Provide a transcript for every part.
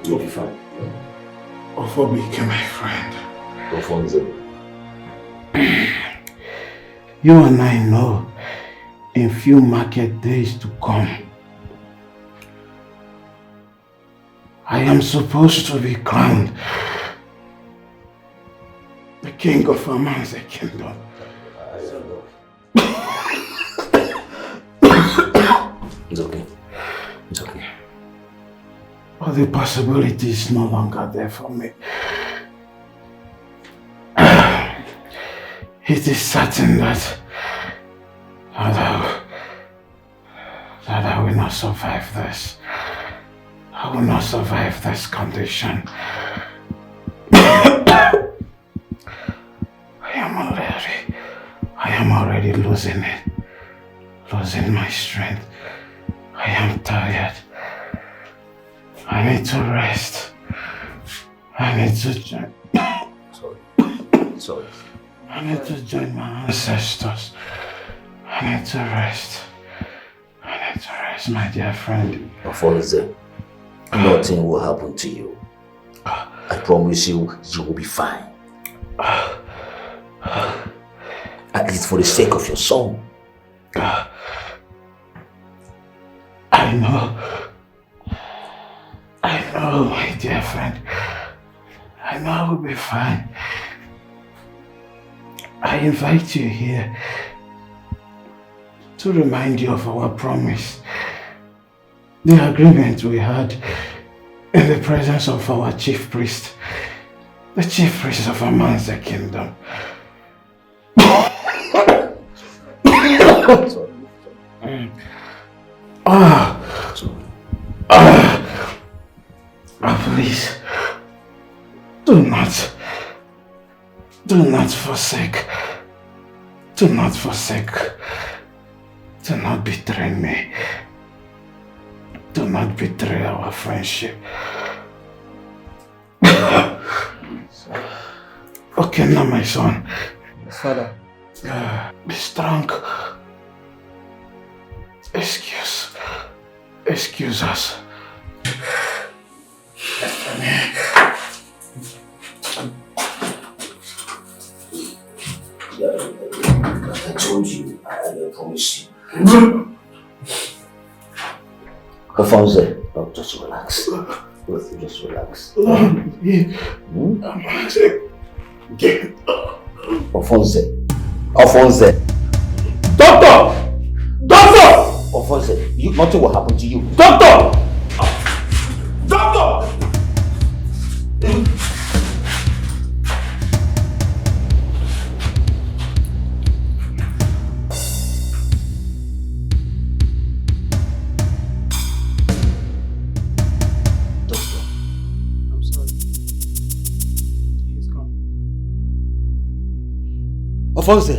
You'll be fine. Ofobike, my friend. Ofonze. You and I know in few market days to come, I am supposed to be crowned the king of Aman's kingdom. It's okay. It's okay. But the possibility is no longer there for me. It is certain that I will not survive this. I will not survive this condition. I am already losing it. Losing my strength. I am tired. I need to rest. I need to join. Sorry. I need to join my ancestors. I need to rest. I need to rest, my dear friend. Ofonze, nothing will happen to you. I promise you, you will be fine. At least for the sake of your son. I know, my dear friend. I know I will be fine. I invite you here to remind you of our promise. The agreement we had in the presence of our chief priest. The chief priest of Aman's kingdom. Please, do not forsake, do not betray me, do not betray our friendship. Okay, now my son. Father. Be strong. Excuse us. I told you, I promise you. Ofonze, just relax. Just relax. Ofonze. Doctor! Ofonze, nothing will happen to you. Doctor! Ofonze.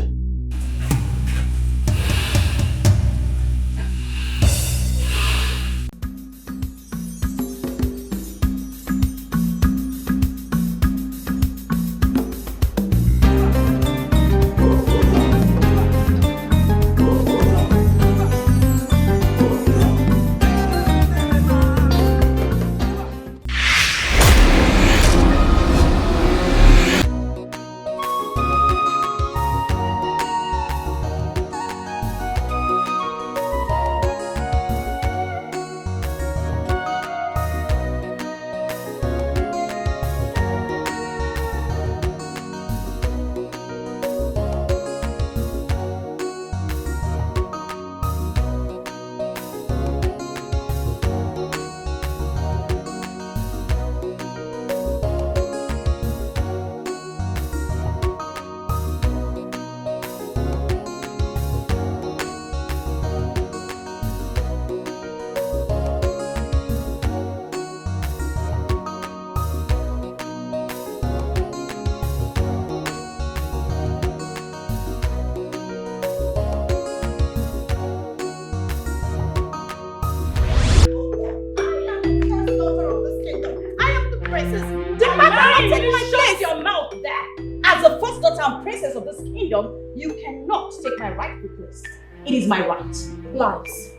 You cannot take my rightful place. It is my right. Lies.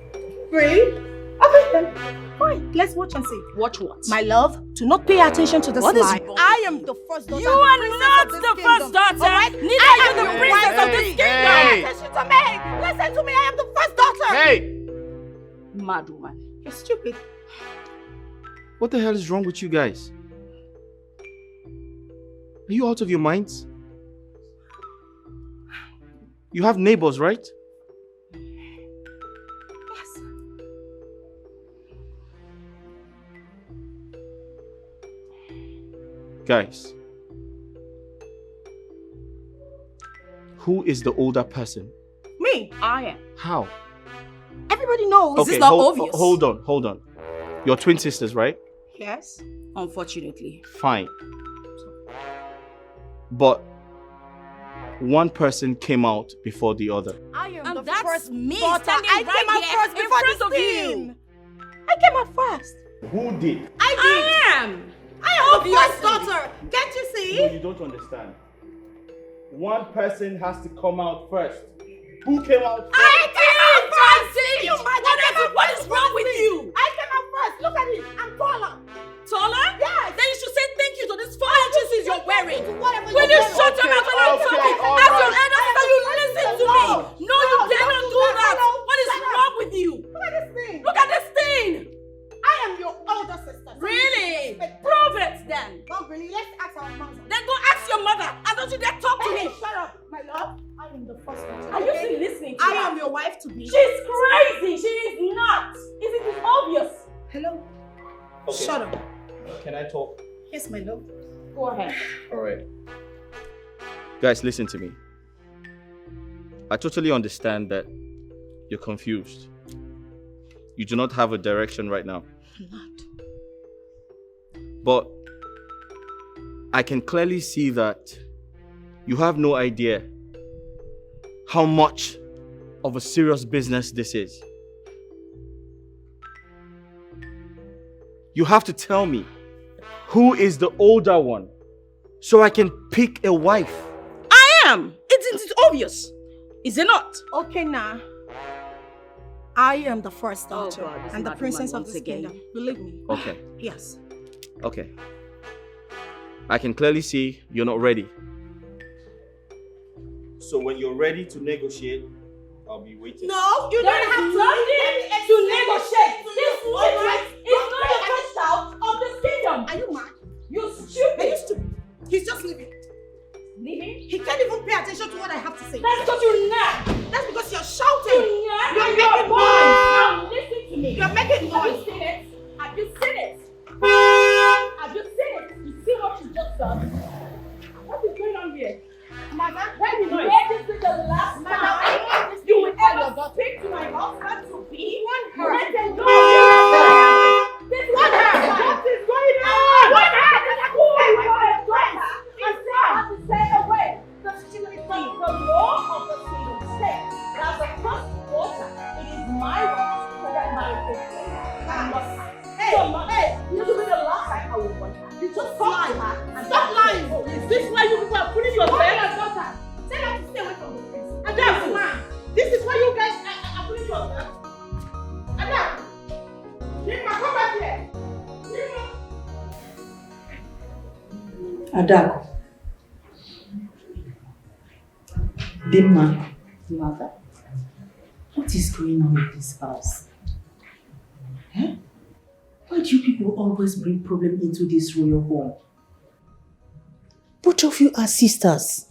Really? Okay then. Fine. Let's watch and see. Watch what? My love, do not pay attention to this What is lie. wrong I with am you? the first daughter. You and are princess not of this the kingdom. first daughter. Alright? Neither I are you am the your princess wife. of this kingdom. Pay attention to me. Listen to me. I am the first daughter. Hey! Mad woman. You're stupid. What the hell is wrong with you guys? Are you out of your minds? You have neighbors, right? Yes. Guys, who is the older person? Me. I am. How? Everybody knows. Okay, This is not obvious. hold on. You're twin sisters, right? Yes. Unfortunately. Fine. But one person came out before the other. I am And the that's first me daughter. standing I right came out here first in before front this of you. team. I came out first. Who did? I am. I am the first Obviously. daughter. Can't you see? No, you don't understand. One person has to come out first. Who came out first? I came out first. You mad? what is wrong with you? I came out first. Look at it. I'm taller. Taller? Yes. Then you should say thank you to this 4 inches you're wearing. Whatever Will you're you shut your mouth when I'm okay, talking? all As your right. elder sister, you listen to me. No, you dare not do that. What is Shut up. wrong with you? Look at this thing. Look at this thing. I am your older sister. So Really? you respect- Prove it then. Not really. Let's ask our mother. Then go ask your mother. And don't you dare talk to Hey, me. shut up, my love. I am the first daughter. Are you okay? still listening to I her? am your wife to be. She's crazy. She is not. Isn't it obvious? Hello. Okay. Shut up. Can I talk? Yes, my love. Go ahead. Alright. Guys, listen to me. I totally understand that you're confused. You do not have a direction right now. I'm not. But I can clearly see that you have no idea how much of a serious business this is. You have to tell me who is the older one so I can pick a wife. I am. Isn't it obvious? Is it not? Okay, now. I am the first daughter God, this and the mad princess woman of this once again. kingdom. Believe me. Okay, Yes. okay. I can clearly see you're not ready. So when you're ready to negotiate, I'll be waiting. No, you There don't is have nothing to negotiate. This woman is not the first child of this kingdom. Are you mad? You Are you stupid. stupid? He's just leaving. Leaving? He can't even pay attention to what I have to say. That's because you're not. That's because you're shouting. You're not. You're You're making boy. noise. Now listen to me. You're making Have you noise. seen it? Have you seen it? Have you seen it? You see what you just done? What is going on here? Mother, When you noise. hear this is the last Mother, time I want you will to your ever daughter. speak to my husband to be. her. Let them know you are This is What her? What is going on? What her? Who you are a daughter? And say have to stay away. The law of the kingdom says that as the first daughter, it is my right to get married to her. I must. Hey, So, Mama, hey, this will be the last time I will want her. You just talk Lie. to her and Stop that's lying. it. Is this why you people are putting your What bed? your daughter? Tell her to stay away from the prince. Adaku. This is why you guys are putting yourself. Adam, Nima, come back here. Nima. Adaku. Dimma. Mother. What is going on in this house? Eh? Why do you people always bring problem into this royal home? Both of you are sisters.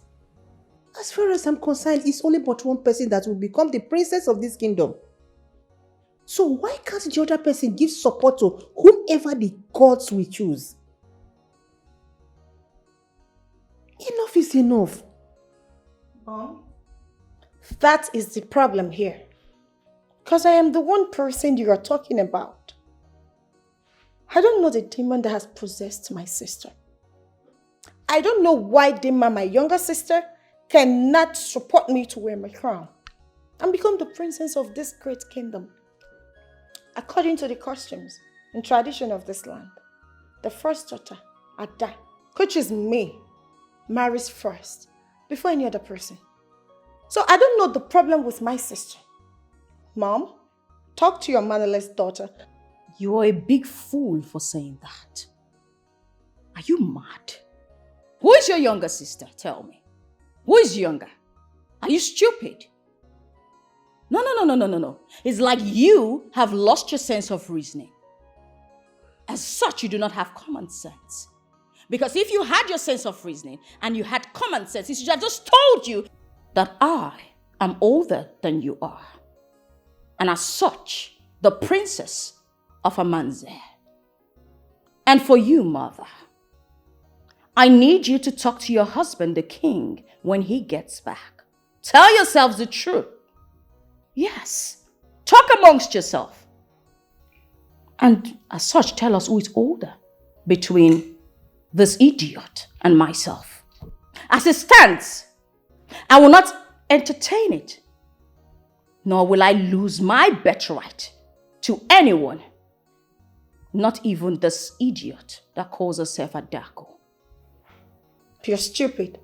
As far as I'm concerned, it's only but one person that will become the princess of this kingdom. So why can't the other person give support to whomever the gods will choose? Enough is enough. Mom, that is the problem here. Because I am the one person you are talking about. I don't know the demon that has possessed my sister. I don't know why Dima, my younger sister, cannot support me to wear my crown and become the princess of this great kingdom. According to the customs and tradition of this land, the first daughter, Ada, which is me, marries first before any other person. So I don't know the problem with my sister. Mom, talk to your motherless daughter You are a big fool for saying that. Are you mad? Who is your younger sister? Tell me. Who is younger? Are you stupid? No. It's like you have lost your sense of reasoning. As such, you do not have common sense. Because if you had your sense of reasoning and you had common sense, it should have just told you that I am older than you are. And as such, the princess of Amanze. And for you, mother, I need you to talk to your husband, the king, when he gets back. Tell yourselves the truth. Yes, talk amongst yourself. And as such, tell us who is older between this idiot and myself. As it stands, I will not entertain it, nor will I lose my birthright to anyone, not even this idiot that calls herself a Dako. You're stupid.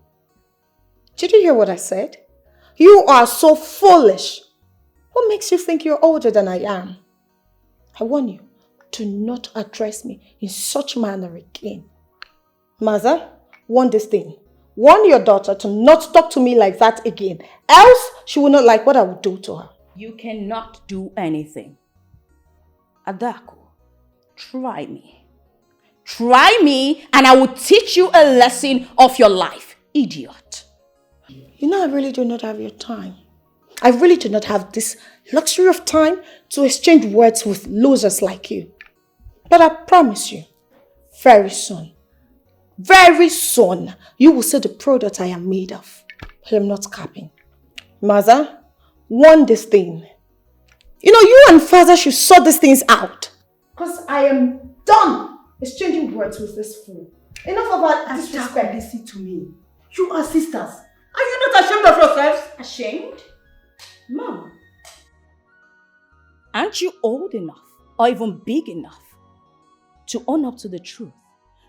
Did you hear what I said? You are so foolish. What makes you think you're older than I am? I warn you, do not address me in such manner again. Mother, warn this thing. Warn your daughter to not talk to me like that again. Else, she will not like what I will do to her. You cannot do anything. Adako, try me. Try me and I will teach you a lesson of your life, idiot. You know, I really do not have your time. I really do not have this luxury of time to exchange words with losers like you. But I promise you, very soon, you will see the product I am made of. I am not capping. Mother, warn this thing. You know, you and father should sort these things out. Because I am done exchanging words with this fool. Enough about disrespect. Listen to me. You are sisters. Are you not ashamed of yourselves? Ashamed? Mom, aren't you old enough or even big enough to own up to the truth?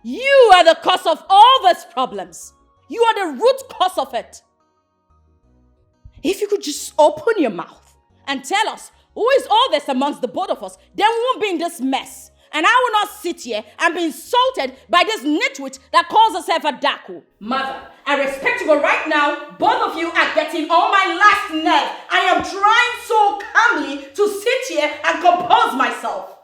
You are the cause of all these problems. You are the root cause of it. If you could just open your mouth and tell us who is all this amongst the both of us, then we won't be in this mess. And I will not sit here and be insulted by this nitwit that calls herself a Daku. Mother, I respect you, but right now, both of you are getting on my last nerve. I am trying so calmly to sit here and compose myself.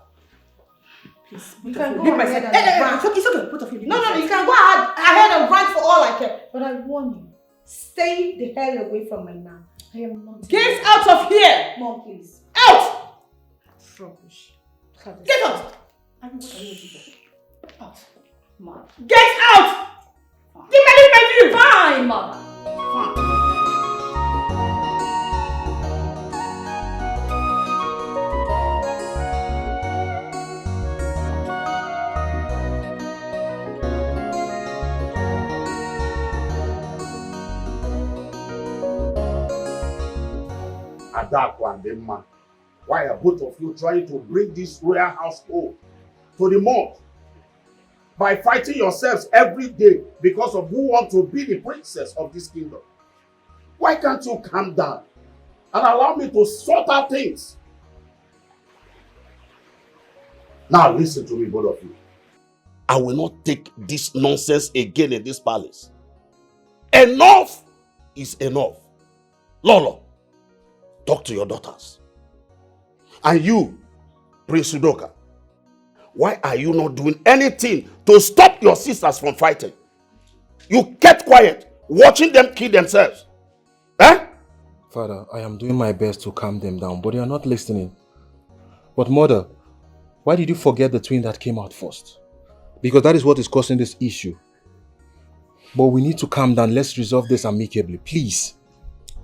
Please, you can go ahead and rant. It's okay, both of you. No, you can go ahead and rant for all I care. But I warn you, stay the hell away from my man. I am not. Get out of here! Mom, please. Out! Rubbish. Get out! Out. Mom. Get out! Give me my view! Fine, mother. Fine. Adako and Emma, why are both of you trying to bring this royal household to the mud by fighting yourselves every day because of who wants to be the princess of this kingdom? Why can't you calm down and allow me to sort out things? Now listen to me, both of you. I will not take this nonsense again in this palace. Enough is enough. Lolo, talk to your daughters. And you, Prince Udoka, why are you not doing anything to stop your sisters from fighting? You kept quiet, watching them kill themselves. Eh? Father, I am doing my best to calm them down, but they are not listening. But mother, why did you forget the twin that came out first? Because that is what is causing this issue. But we need to calm down. Let's resolve this amicably, please.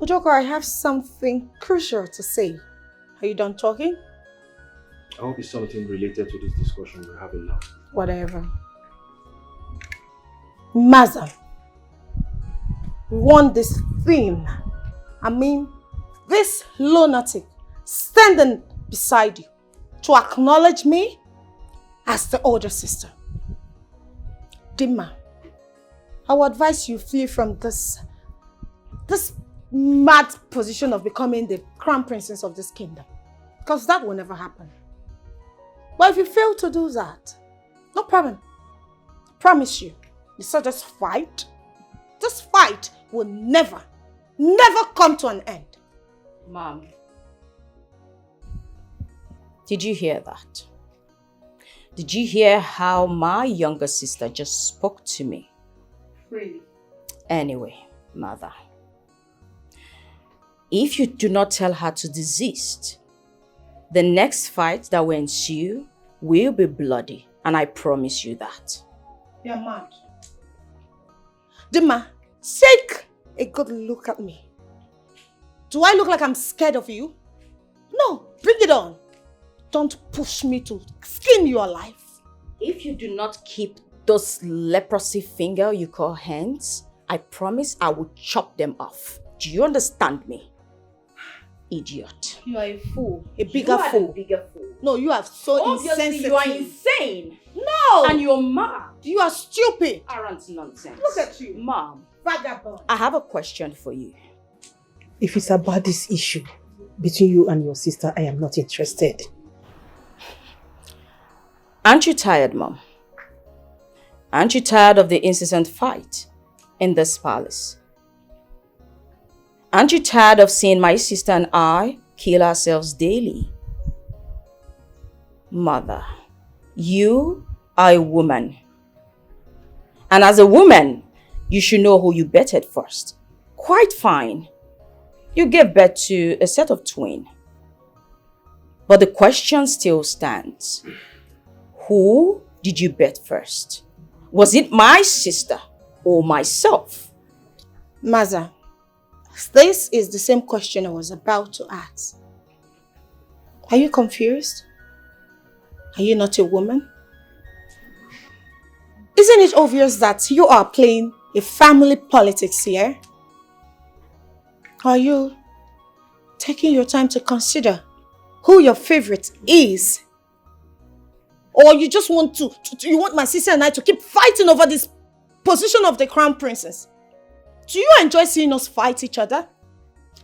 Udoka, I have something crucial to say. Are you done talking? I hope it's something related to this discussion we're having now. Whatever. Maza, we want this thing. I mean, this lunatic standing beside you to acknowledge me as the older sister. Dima, I would advise you flee from this mad position of becoming the crown princess of this kingdom. Because that will never happen. But if you fail to do that, no problem. Promise you, this fight will never come to an end. Mom, did you hear that? Did you hear how my younger sister just spoke to me? Really? Anyway, mother, if you do not tell her to desist, the next fight that will ensue will be bloody, and I promise you that. You're mad. Dima, take a good look at me. Do I look like I'm scared of you? No, bring it on. Don't push me to skin your life. If you do not keep those leprosy finger you call hands, I promise I will chop them off. Do you understand me? Idiot. You are a fool. A bigger fool. No, you are so Obviously, insensitive. you are insane. No! And you're mad. You are stupid. Arrant nonsense. Look at you. Mom, Vagabond. I have a question for you. If it's about this issue between you and your sister, I am not interested. Aren't you tired, Mom? Aren't you tired of the incessant fight in this palace? Aren't you tired of seeing my sister and I kill ourselves daily? Mother, you are a woman. And as a woman, you should know who you betted first. Quite fine. You gave birth to a set of twins. But the question still stands. Who did you bet first? Was it my sister or myself? Maza, this is the same question I was about to ask. Are you confused? Are you not a woman? Isn't it obvious that you are playing a family politics here? Are you taking your time to consider who your favorite is? Or you just want you want my sister and I to keep fighting over this position of the crown princess? Do you enjoy seeing us fight each other?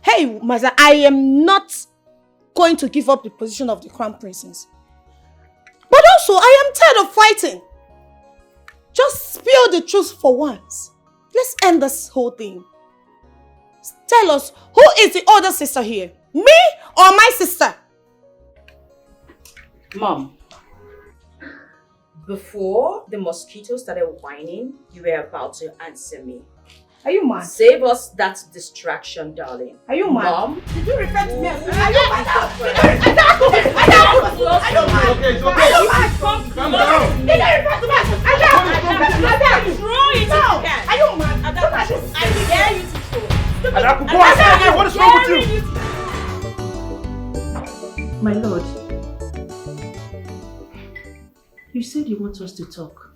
Hey, Maza, I am not going to give up the position of the crown princess. But also, I am tired of fighting. Just spill the truth for once. Let's end this whole thing. Tell us, who is the older sister here? Me or my sister? Mom, before the mosquitoes started whining, you were about to answer me. Are you mad? Save us that distraction, darling. Are you mad? Mom? Did you refer to me as... Are you mad? Okay, it's okay. Are you mad? Calm down. Did you refer to me as... Throw it if you can. Are you mad? I dare you to throw. What is wrong with you? My lord, you said you want us to talk.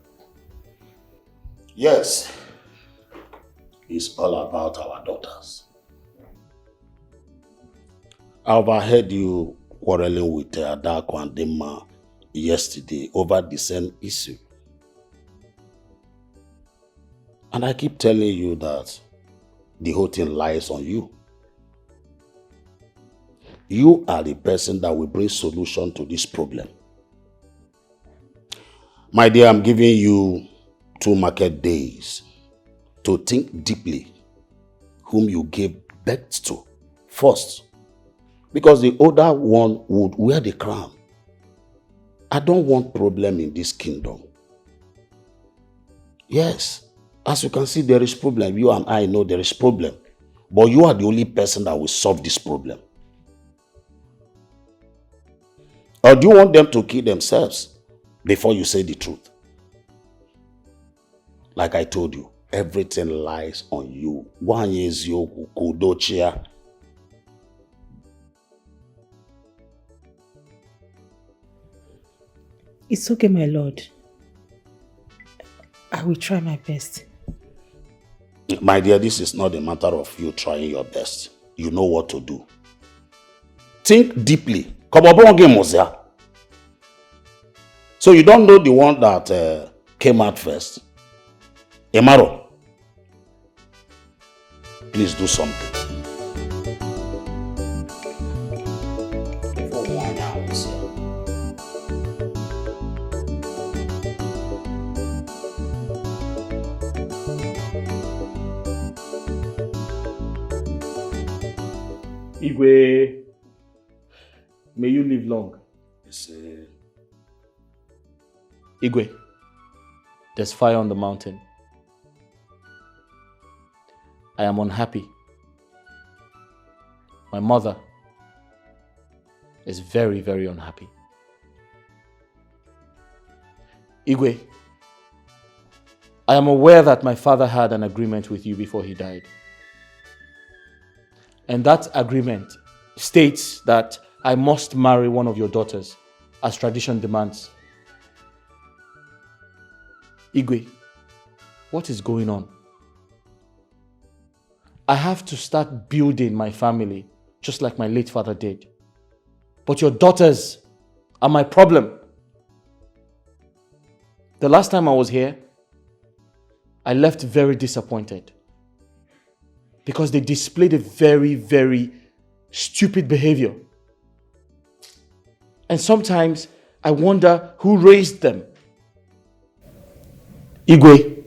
Yes. It's all about our daughters. I overheard you quarreling with Adako and Dema yesterday over the same issue. And I keep telling you that the whole thing lies on you. You are the person that will bring solution to this problem. My dear, I'm giving you 2 market days to think deeply whom you gave birth to first. Because the older one would wear the crown. I don't want problem in this kingdom. Yes, as you can see, there is problem. You and I know there is problem. But you are the only person that will solve this problem. Or do you want them to kill themselves before you say the truth? Like I told you, everything lies on you. One is your kudochia. It's okay, my lord. I will try my best. My dear, this is not a matter of you trying your best. You know what to do. Think deeply. So you don't know the one that came out first? Emaro, please do something. Igwe, may you live long. Yes, Igwe, there's fire on the mountain. I am unhappy. My mother is very, very unhappy. Igwe, I am aware that my father had an agreement with you before he died. And that agreement states that I must marry one of your daughters, as tradition demands. Igwe, what is going on? I have to start building my family, just like my late father did. But your daughters are my problem. The last time I was here, I left very disappointed because they displayed a very, very stupid behavior. And sometimes I wonder who raised them. Igwe,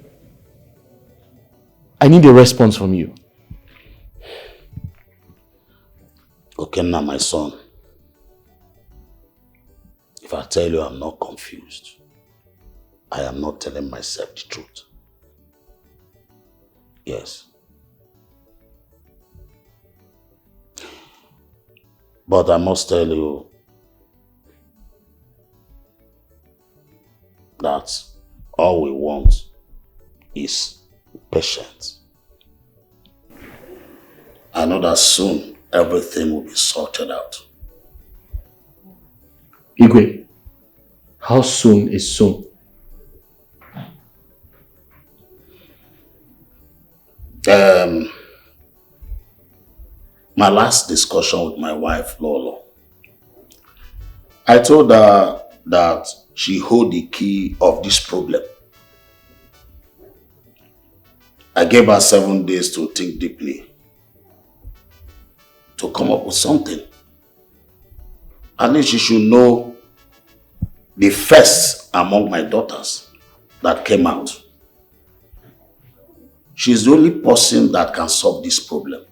I need a response from you. Okay, now my son. If I tell you I'm not confused, I am not telling myself the truth. Yes. But I must tell you that all we want is patience. I know that soon everything will be sorted out. Igwe, how soon is soon? My last discussion with my wife, Lolo, I told her that she hold the key of this problem. I gave her 7 days to think deeply, to come up with something. At least she should know the first among my daughters that came out. She's the only person that can solve this problem.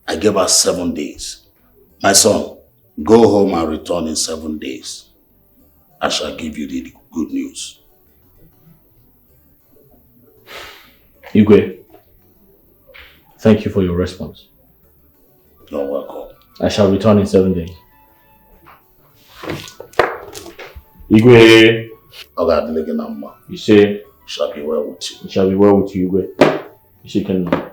I gave her 7 days. My son, go home and return in 7 days. I shall give you the good news. Igwe, thank you for your response. You're welcome. I shall return in 7 days. Igwe, you say, shall be well with you. It shall be well with you, Igwe. You can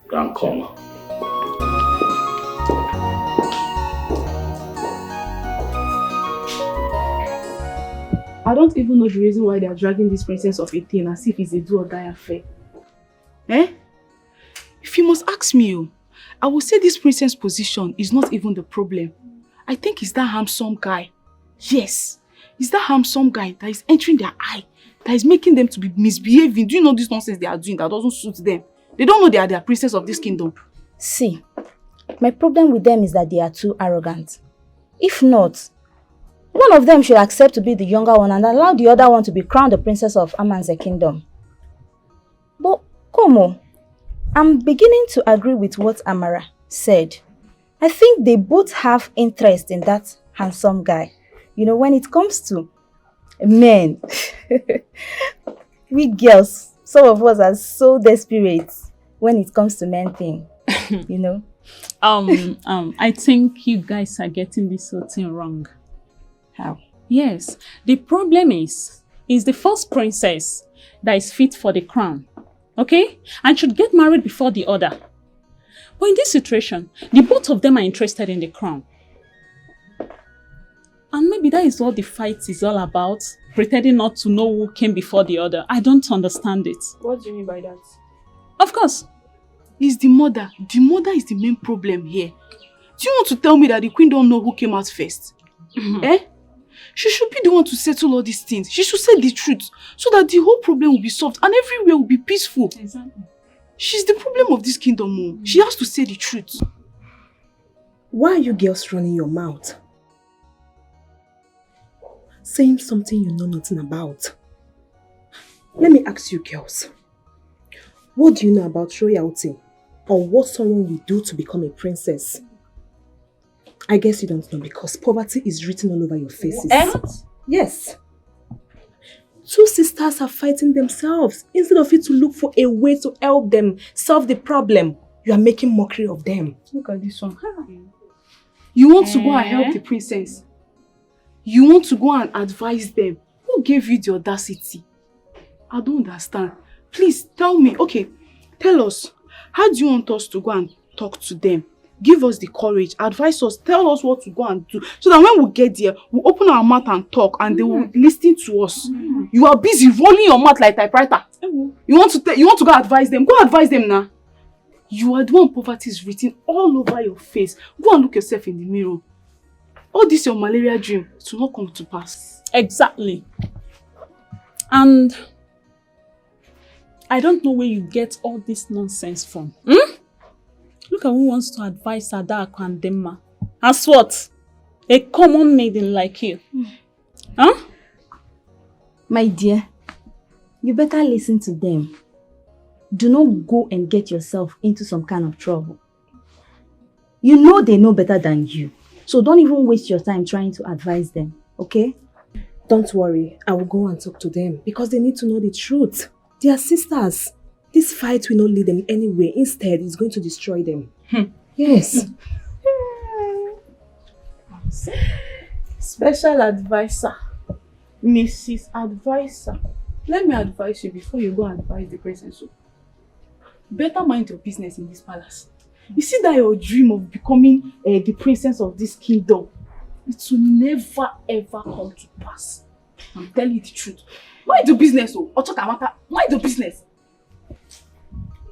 Grand corner. I don't even know the reason why they are dragging this princess of 18 as if it's a do or die affair. Eh? If you must ask me, I will say this princess position is not even the problem. I think it's that handsome guy. Yes, it's that handsome guy that is entering their eye, that is making them to be misbehaving. Do you know this nonsense they are doing that doesn't suit them? They don't know they are the princess of this kingdom. See, my problem with them is that they are too arrogant. If not, one of them should accept to be the younger one and allow the other one to be crowned the princess of Amanze kingdom. But, Komo, I'm beginning to agree with what Amara said. I think they both have interest in that handsome guy. You know, when it comes to men, we girls, some of us are so desperate when it comes to men thing, you know. I think you guys are getting this whole thing wrong. How? Yes, the problem is the first princess that is fit for the crown, okay? And should get married before the other. But in this situation, the both of them are interested in the crown. And maybe that is what the fight is all about, pretending not to know who came before the other. I don't understand it. What do you mean by that? Of course. It's the mother. The mother is the main problem here. Do you want to tell me that the queen don't know who came out first? Eh? She should be the one to settle all these things. She should say the truth so that the whole problem will be solved and everywhere will be peaceful. Exactly. She's the problem of this kingdom. She has to say the truth. Why are you girls running your mouth? Saying something you know nothing about. Let me ask you girls. What do you know about royalty? Or what someone will do to become a princess? I guess you don't know because poverty is written all over your faces. What? Yes. 2 sisters are fighting themselves. Instead of you to look for a way to help them solve the problem, you are making mockery of them. Look at this one. You want to go and help the princess. You want to go and advise them. Who gave you the audacity? I don't understand. Please tell me. Okay, tell us. How do you want us to go and talk to them? Give us the courage, advise us, tell us what to go and do. So that when we get there, we'll open our mouth and talk and they will listen to us. You are busy rolling your mouth like typewriter. You want to go advise them? Go advise them now. You are the one poverty is written all over your face. Go and look yourself in the mirror. All this your malaria dream to not come to pass. Exactly. And I don't know where you get all this nonsense from. Look at who wants to advise Adako and Demma. As what? A common maiden like you. Huh? My dear, you better listen to them. Do not go and get yourself into some kind of trouble. You know they know better than you. So don't even waste your time trying to advise them, okay? Don't worry, I will go and talk to them because they need to know the truth. They are sisters. This fight will not lead them anywhere. Instead, it's going to destroy them. Yes. Special advisor. Mrs. Advisor. Let me advise you before you go and advise the princess. Better mind your business in this palace. You see that your dream of becoming the princess of this kingdom, it will never ever come to pass. I'm telling you the truth. Mind your business, mind your business.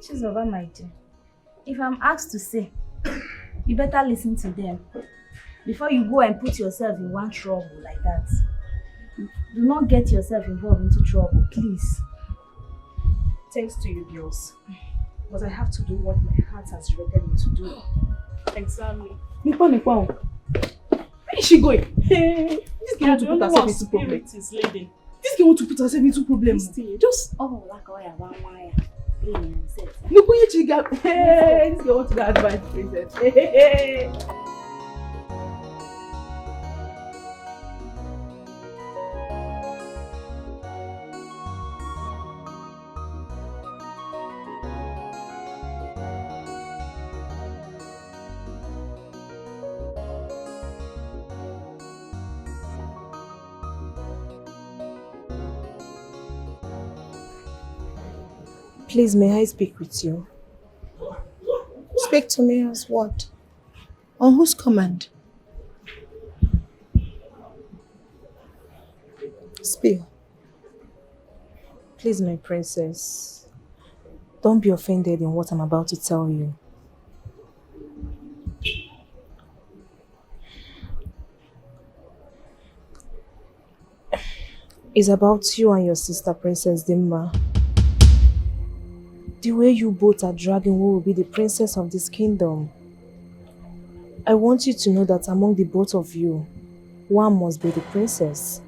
She's over, my dear. If I'm asked to say, you better listen to them before you go and put yourself in one trouble like that. Do not get yourself involved into trouble, please. Thanks to you, girls. But I have to do what my heart has directed me to do. Exactly. Nipa. Where is she going? Hey, this girl want to put herself into problem. This girl want to put herself into problem. Just look where you got. Hey, this girl want to go advise the princess. Hey. Please, may I speak with you? Speak to me as what? On whose command? Speak. Please, my princess, don't be offended in what I'm about to tell you. It's about you and your sister, Princess Dimma. The way you both are dragging who will be the princess of this kingdom. I want you to know that among the both of you, one must be the princess.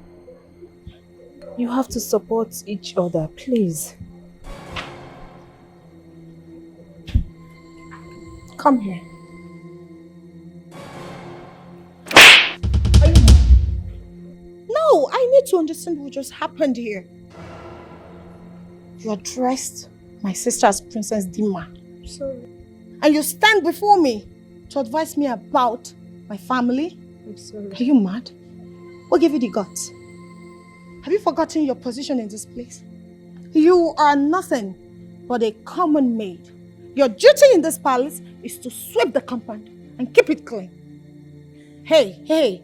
You have to support each other, please. Come here. No, I need to understand what just happened here. You are dressed my sister's Princess Dimma. Sorry. And you stand before me to advise me about my family? I'm sorry. Are you mad? What gave you the guts? Have you forgotten your position in this place? You are nothing but a common maid. Your duty in this palace is to sweep the compound and keep it clean. Hey,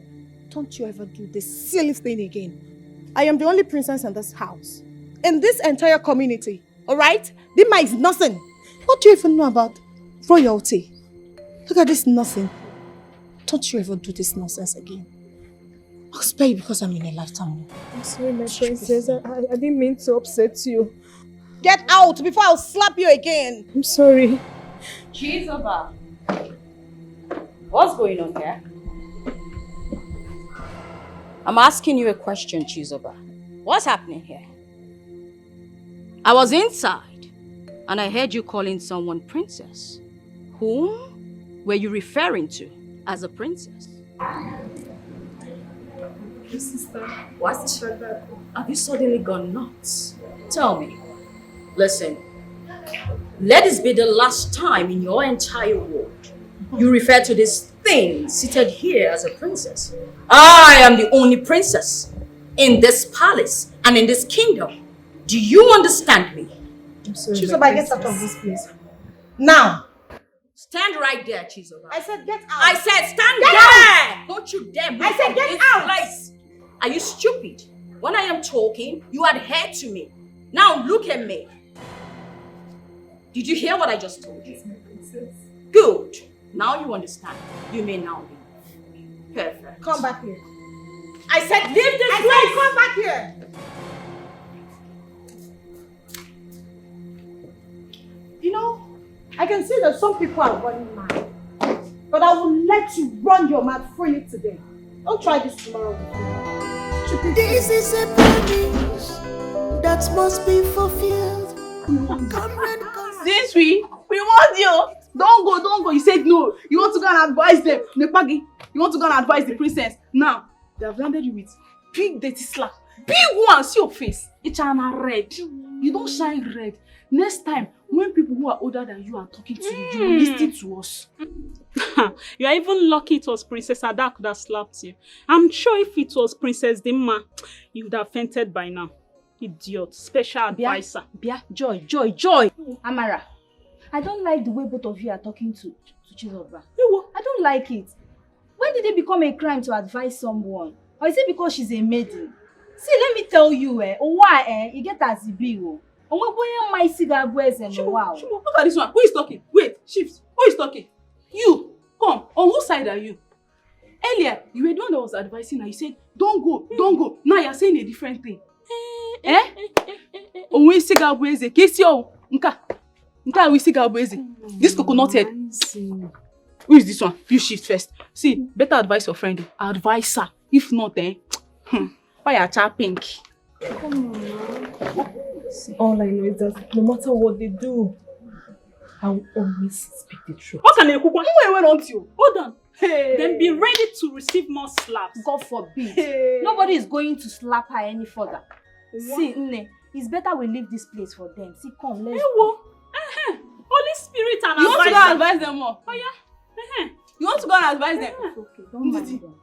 don't you ever do this silly thing again. I am the only princess in this house. In this entire community. Alright? Dimma is nothing. What do you even know about royalty? Look at this nothing. Don't you ever do this nonsense again. I'll spare you because I'm in a lifetime. I'm sorry, my princess. I didn't mean to upset you. Get out before I'll slap you again. I'm sorry. Chizoba. What's going on here? I'm asking you a question, Chizoba. What's happening here? I was inside And I heard you calling someone princess. Whom were you referring to as a princess? Sister, What? Have you suddenly gone nuts? Tell me. Listen, let this be the last time in your entire world you refer to this thing seated here as a princess. I am the only princess in this palace and in this kingdom. Do you understand me? Chizoba, get out of this place. Now! Stand right there, Chizoba. I said get out. I said stand Get there! Don't you dare move I said from get this out! place. Are you stupid? When I am talking, you adhere to me. Now look at me. Did you hear what I just told you? Good. Now you understand. You may now leave. Perfect. Come back here. I said leave this place! I said come back here! You know, I can see that some people are running mad. But I will let you run your mouth freely today. Don't try this tomorrow with me. This is a promise that must be fulfilled. Since we want you. Don't go. You said no. You want to go and advise them. Nepagi, you want to go and advise the princess. Now, they have landed you with big dirty slap. Big one, see your face. It's red. You don't shine red. Next time, when people who are older than you are talking to you, you will listen to us. You are even lucky it was Princess Ada that slapped you. I'm sure if it was Princess Dimma, you would have fainted by now. Idiot. Special advisor. Bia, joy. Amara, I don't like the way both of you are talking to Chizoba. I don't like it. When did it become a crime to advise someone? Or is it because she's a maiden? See, let me tell you, why you get as a bill. Look at this one. Who is talking? Wait, shift. Who is talking? You. Come. On whose side are you? Earlier, you were the one that was advising her. You said, don't go. Now you're saying a different thing. This coconut head. Who is this one? You shift first. See, better advise your friend. Advise her. If not, why are you pink? Come on now. All I know is that no matter what they do, I will always speak the truth. What can I cook? Hold on. Then be ready to receive more slaps. God forbid. Nobody is going to slap her any further. See, Nne, it's better we leave this place for them. See, come, let's go. Holy Spirit and you want to go and advise them more? Oh yeah. You want to go and advise them? Okay, don't mind them.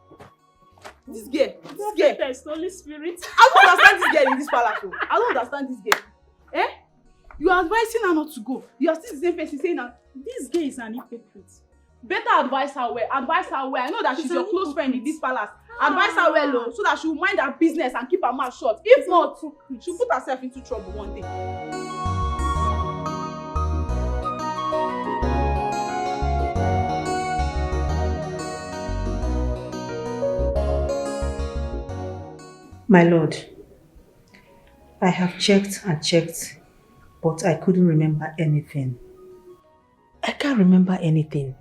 This girl. There's Holy Spirit. I don't understand this girl in this palace. I don't understand this girl. You are advising her not to go. You are still the same person saying that this girl is an hypocrite. Better advise her well. I know that she's your close friend in this palace. Advise her well, so that she will mind her business and keep her mouth shut. If not, she'll put herself into trouble one day. My lord, I have checked and checked, but I couldn't remember anything. I can't remember anything.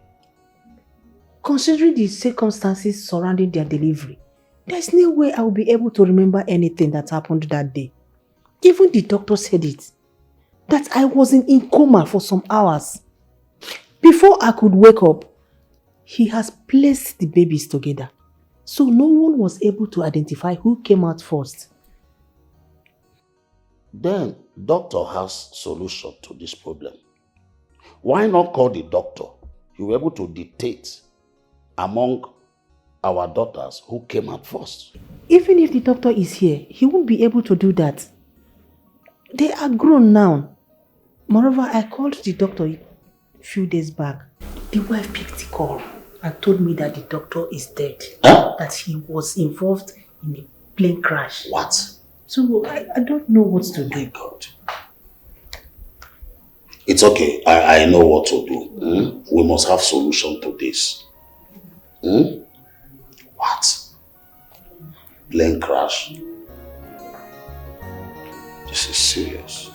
Considering the circumstances surrounding their delivery, there's no way I will be able to remember anything that happened that day. Even the doctor said it, that I was in coma for some hours. Before I could wake up, he has placed the babies together. So no one was able to identify who came out first. Then doctor has solution to this problem. Why not call the doctor? He will be able to dictate among our daughters who came out first. Even if the doctor is here, he won't be able to do that. They are grown now. Moreover, I called the doctor a few days back. The wife picked the call and told me that the doctor is dead. Huh? That he was involved in a plane crash. What? So I don't know what to do. My God. It's okay. I know what to do. We must have solution to this. What? Plane crash. This is serious.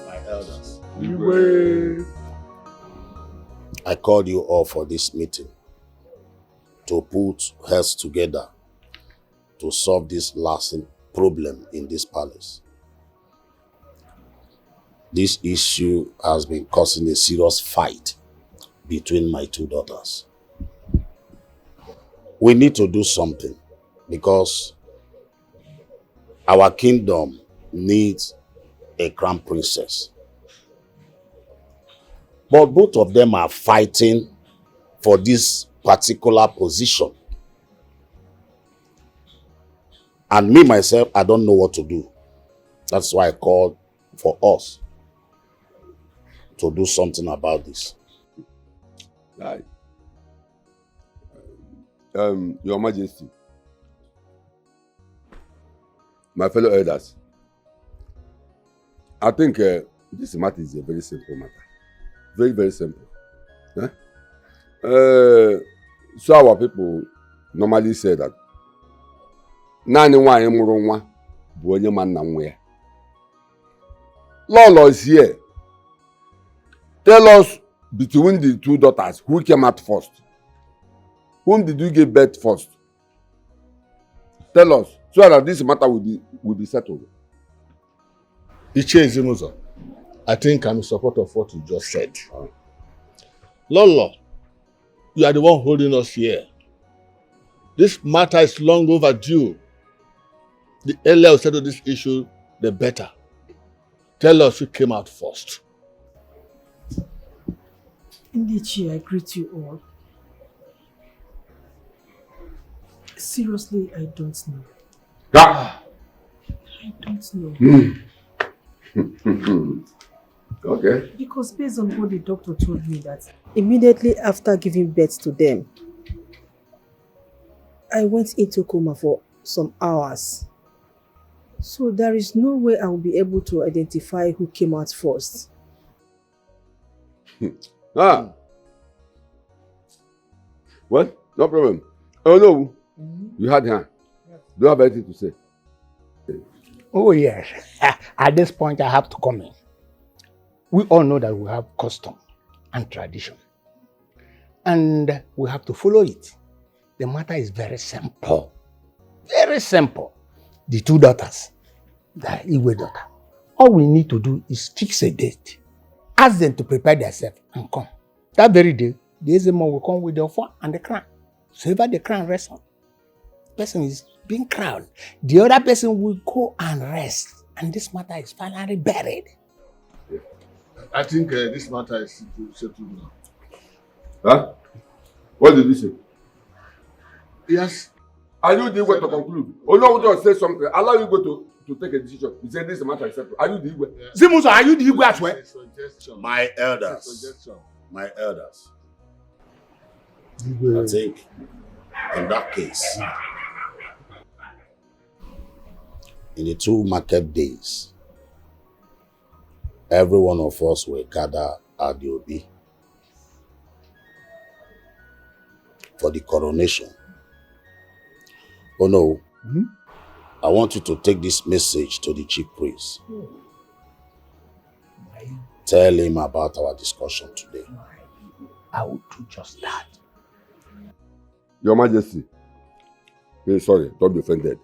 My elders. I called you all for this meeting to put heads together to solve this lasting problem in this palace. this issue has been causing a serious fight between my two daughters. We need to do something because our kingdom needs a crown princess. But both of them are fighting for this particular position. And me, myself, I don't know what to do. That's why I called for us to do something about this. Right. Your Majesty, my fellow elders, I think this matter is a very simple matter. Very, very simple. So our people normally say that Nani nwaanyị mụrụ nwa bụ onye ma nna nwa ya. Lolo is here. Tell us between the two daughters who came out first. Whom did you give birth first? Tell us so that this matter will be settled. Ichie, I think I'm in support of what you just said. Lolo, you are the one holding us here. This matter is long overdue. The earlier we settle this issue, the better. Tell us who came out first. Indeed, I greet you all. Seriously, I don't know. Ah. I don't know. Okay. Because based on what the doctor told me that immediately after giving birth to them, I went into coma for some hours. So there is no way I will be able to identify who came out first. Well, no problem. Oh no, you had her. Do you have anything to say? Oh yes. At this point I have to comment. We all know that we have custom and tradition. And we have to follow it. The matter is very simple. Very simple. The two daughters, the Igwe daughter, all we need to do is fix a date. Ask them to prepare themselves and come. That very day, the Ezemo will come with the offer and the crown. So ever the crown rests on, the person is being crowned. The other person will go and rest. And this matter is finally buried. I think this matter is settled now. Huh? What did you say? Yes. Are you the way to conclude? Oh no, we just say something. Allow you go to take a decision. You say this matter is settled. Are you the way? Zimuzo, are you the way as well? My elders. My elders. I think in that case, in the 2 market days, every one of us will gather at the obi for the coronation. Oh no, I want you to take this message to the chief priest. Tell him about our discussion today. I will do just that. Your Majesty, sorry, don't be offended.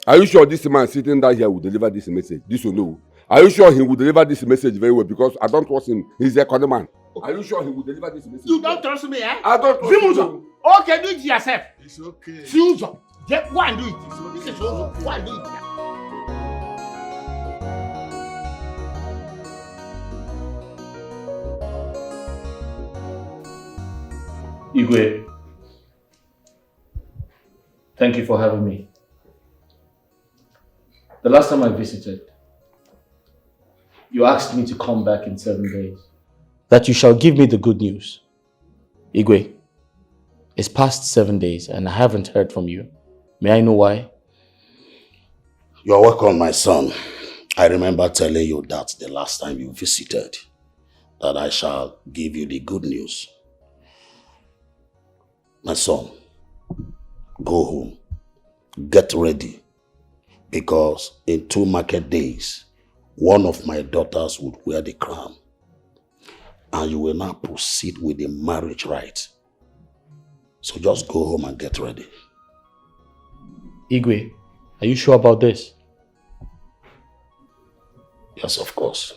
Are you sure this man sitting down here will deliver this message? This will know. Are you sure he will deliver this message very well? Because I don't trust him. He's a con man. Are you sure he will deliver this message? You don't trust me, eh? I don't trust you. Okay, do it yourself. It's okay. Suitor, just go and do it. This is also go and do it. Igwe, thank you for having me. The last time I visited, you asked me to come back in 7 days. That you shall give me the good news. Igwe, it's past 7 days and I haven't heard from you. May I know why? You're welcome, my son. I remember telling you that the last time you visited, that I shall give you the good news. My son, go home, get ready, because in 2 market days, one of my daughters would wear the crown, and you will now proceed with the marriage rite. So just go home and get ready. Igwe, are you sure about this? Yes, of course.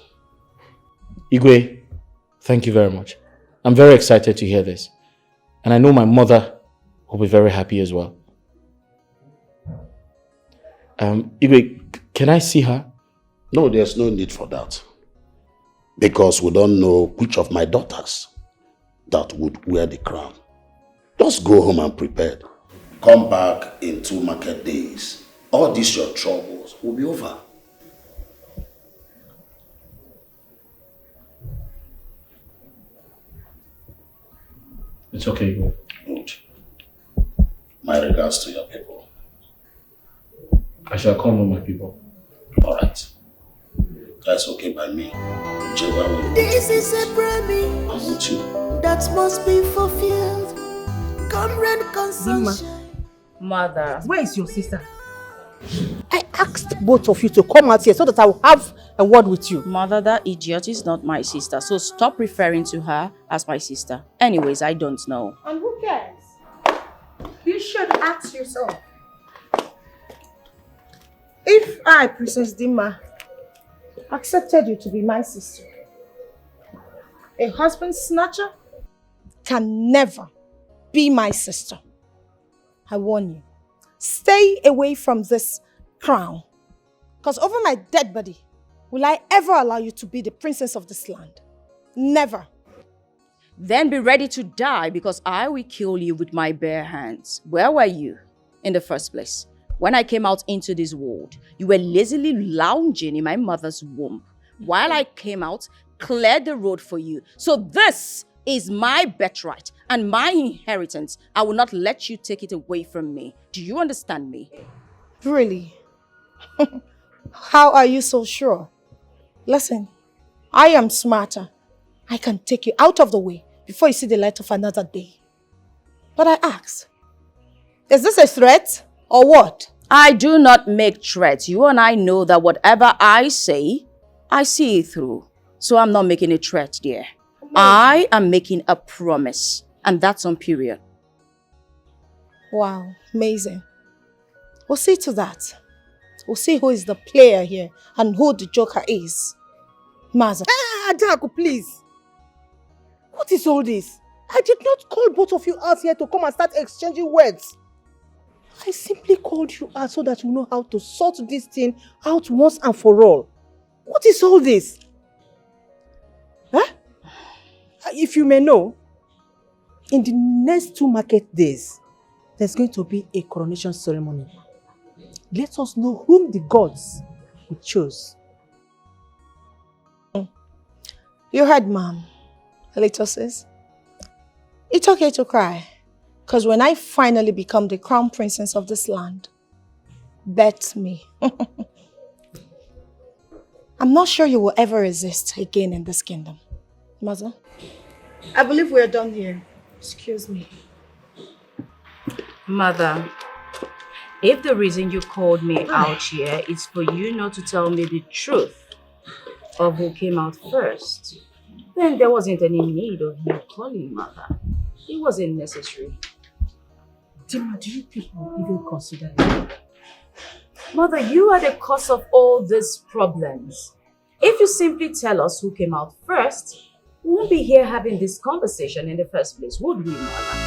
Igwe, thank you very much. I'm very excited to hear this. And I know my mother will be very happy as well. Igwe, can I see her? No, there's no need for that. Because we don't know which of my daughters that would wear the crown. Just go home and prepare. Come back in 2 market days. All these your troubles will be over. It's okay, Igwe. Good. My regards to your people. I shall come with my people. Alright. That's okay by me. Whichever way. This is a promise I want you. that must be fulfilled. Comrade consumption. Mother. Where is your sister? I asked both of you to come out here so that I will have a word with you. Mother, that idiot is not my sister, so stop referring to her as my sister. Anyways, I don't know. And who cares? You should ask yourself. If I, Princess Dima, accepted you to be my sister, a husband snatcher can never be my sister. I warn you, stay away from this crown. Because over my dead body, will I ever allow you to be the princess of this land? Never. Then be ready to die because I will kill you with my bare hands. Where were you in the first place? When I came out into this world, you were lazily lounging in my mother's womb. While I came out, cleared the road for you. So this is my birthright and my inheritance. I will not let you take it away from me. Do you understand me? Really? How are you so sure? Listen, I am smarter. I can take you out of the way before you see the light of another day. But I ask, is this a threat or what? I do not make threats. You and I know that whatever I say, I see it through. So I'm not making a threat, dear. I am making a promise. And that's on period. Wow, amazing. We'll see to that. We'll see who is the player here and who the joker is. Maza. Adaku, please. What is all this? I did not call both of you out here to come and start exchanging words. I simply called you out so that you know how to sort this thing out once and for all. What is all this? Huh? If you may know, in the next 2 market days, there's going to be a coronation ceremony. Let us know whom the gods will choose. You heard, Mom. Little sis. It's okay to cry. Because when I finally become the crown princess of this land, bet me. I'm not sure you will ever resist again in this kingdom. Mother, I believe we're done here. Excuse me. Mother, if the reason you called me out here is for you not to tell me the truth of who came out first, then there wasn't any need of you calling Mother. It wasn't necessary. Dima, do you people even consider it? Mother, you are the cause of all these problems. If you simply tell us who came out first, we won't be here having this conversation in the first place, would we, Mother?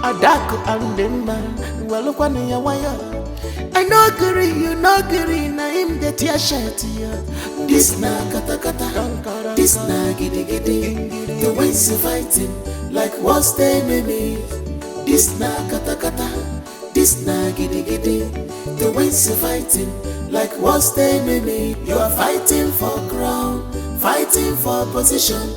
Adaku andema, walukwane ya waya. I no agree, you no agree, na him the tia shati. This na kata kata, this na gidi gidi. The ways of fighting, like what's the enemy? This na kata kata, this na gidi gidi. The ways of fighting, like what's the enemy? You are fighting for crown, fighting for position.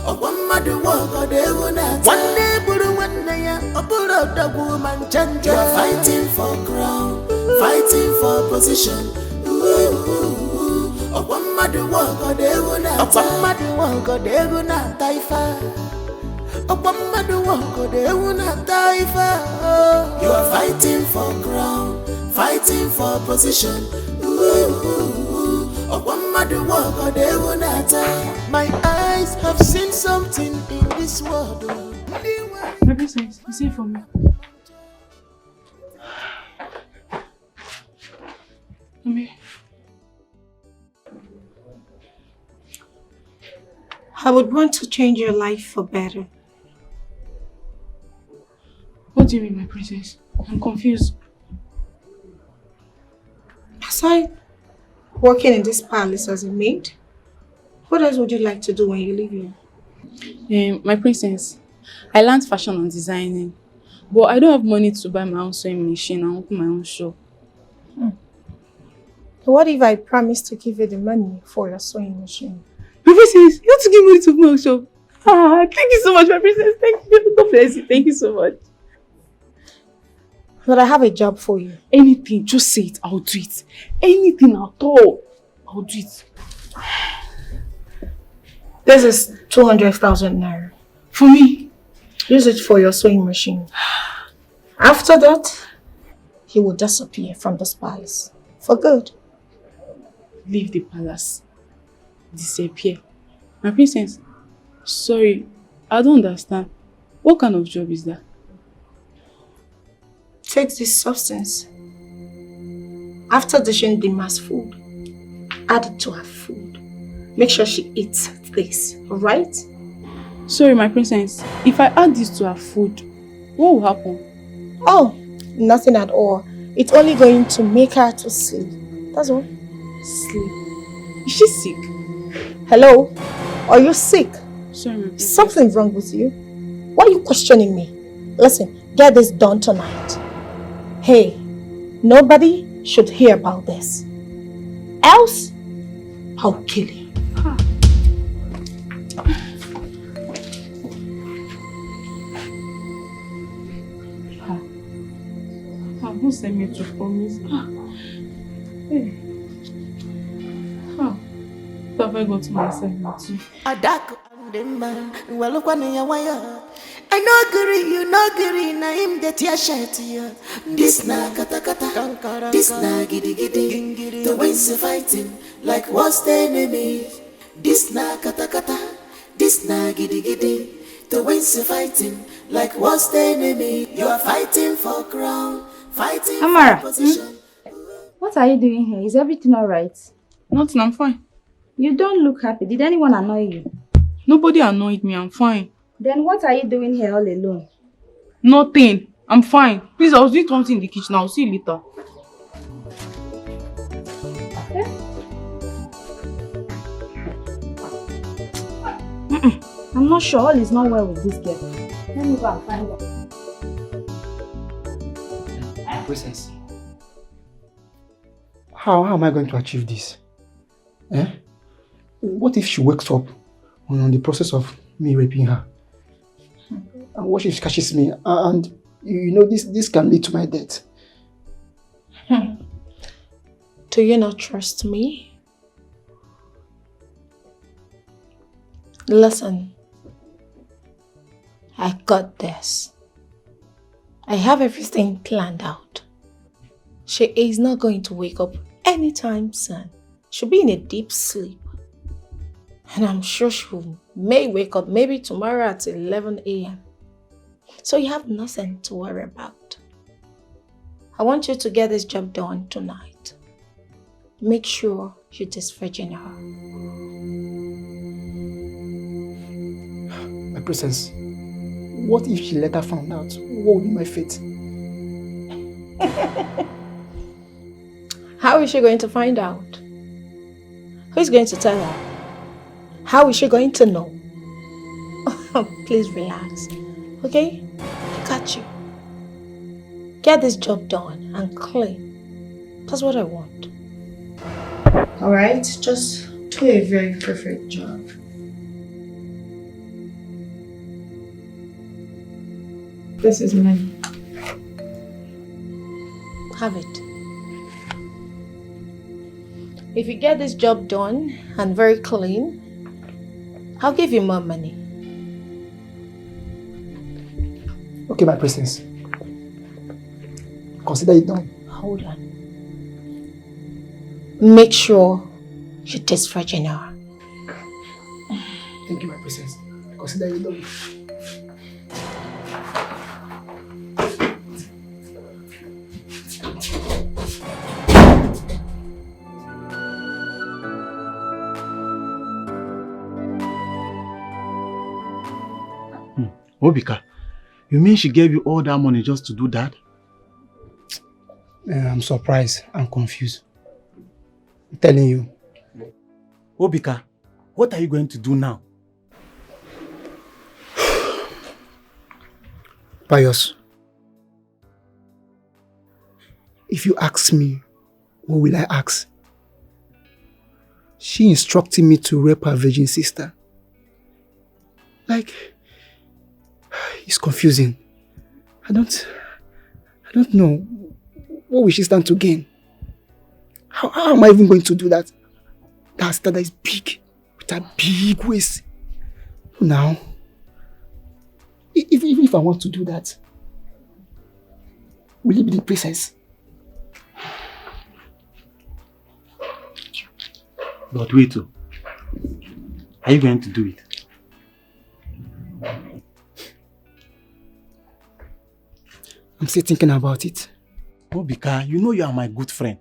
One mother walk or they will not. One day, one day, a pull out the woman. You are fighting for crown, fighting for position. One mother walk or they will not. One mother walk or they will not die far. One mother walk or they will not die far. You are fighting for crown, fighting for position. One mother walk or they will not die. My eyes have seen something in this world. My princess, you see for me. Mommy. I would want to change your life for better. What do you mean, my princess? I'm confused. Aside working in this palace as a maid, what else would you like to do when you leave here? My princess, I learned fashion and designing, but I don't have money to buy my own sewing machine and open my own shop. What if I promise to give you the money for your sewing machine? My princess, you have to give money to open my own shop. Thank you so much, my princess. Thank you. God bless you. Thank you so much. But I have a job for you. Anything, just say it, I'll do it. Anything at all, I'll do it. This is 200,000 naira. For me? Use it for your sewing machine. After that, you will disappear from this palace. For good. Leave the palace. Disappear. My princess, sorry, I don't understand. What kind of job is that? Take this substance. After dishing the mass food, add it to her food. Make sure she eats this, alright? Sorry, my princess. If I add this to her food, what will happen? Oh, nothing at all. It's only going to make her to sleep. That's all. Sleep? Is she sick? Hello? Are you sick? Sorry, my princess. Something wrong with you? Why are you questioning me? Listen, get this done tonight. Hey, nobody should hear about this. Else, I'll kill you. Who sent me to promise? Hey. What have I got to myself into? I no agree, you no agree, na him get your shirt here. This na kata kata, this na giddy giddy. The winds are fighting like what's the enemy? This na kata kata, this na giddy giddy. The winds are fighting like what's the enemy? You are fighting for crown, fighting Amara, for position. What are you doing here? Is everything alright? Nothing, I'm fine. You don't look happy. Did anyone annoy you? Nobody annoyed me, I'm fine. Then what are you doing here all alone? Nothing, I'm fine. Please, I was doing something in the kitchen. I'll see you later. I'm not sure all is not well with this girl. Let me go and find her. Princess. How am I going to achieve this? What if she wakes up on the process of me raping her? And what if she catches me? And you know this can lead to my death. Do you not trust me? Listen, I got this. I have everything planned out. She is not going to wake up anytime soon. She'll be in a deep sleep. And I'm sure she may wake up maybe tomorrow at 11 a.m. So you have nothing to worry about. I want you to get this job done tonight. Make sure you disvirgin her. My princess, what if she later found out? What would be my fate? How is she going to find out? Who's going to tell her? How is she going to know? Please relax, okay? I got you. Get this job done and clean. That's what I want. Alright, just do a very perfect job. This is money. Have it. If you get this job done and very clean, I'll give you more money. Okay, my princess. Consider it done. Hold on. Make sure you disvirgin her. Thank you, my princess. Consider it done. Obika, you mean she gave you all that money just to do that? I'm surprised and confused. I'm telling you. Obika, what are you going to do now? Pius, if you ask me, what will I ask? She instructed me to rape her virgin sister. Like, it's confusing. I don't know. What will she stand to gain? How am I even going to do that? That is big, with a big waist. Now, if I want to do that, will it be the princess? But wait, are you going to do it? I'm still thinking about it. Obika, you know you are my good friend.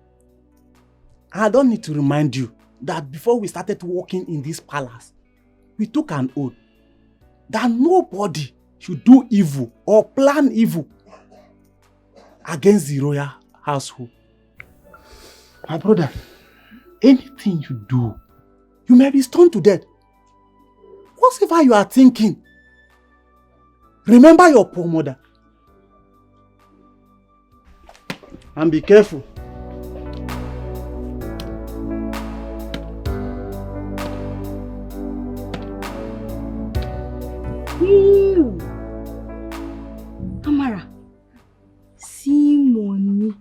I don't need to remind you that before we started working in this palace, we took an oath that nobody should do evil or plan evil against the royal household. My brother, anything you do, you may be stoned to death. Whatever you are thinking, remember your poor mother. And be careful. Amara, see money.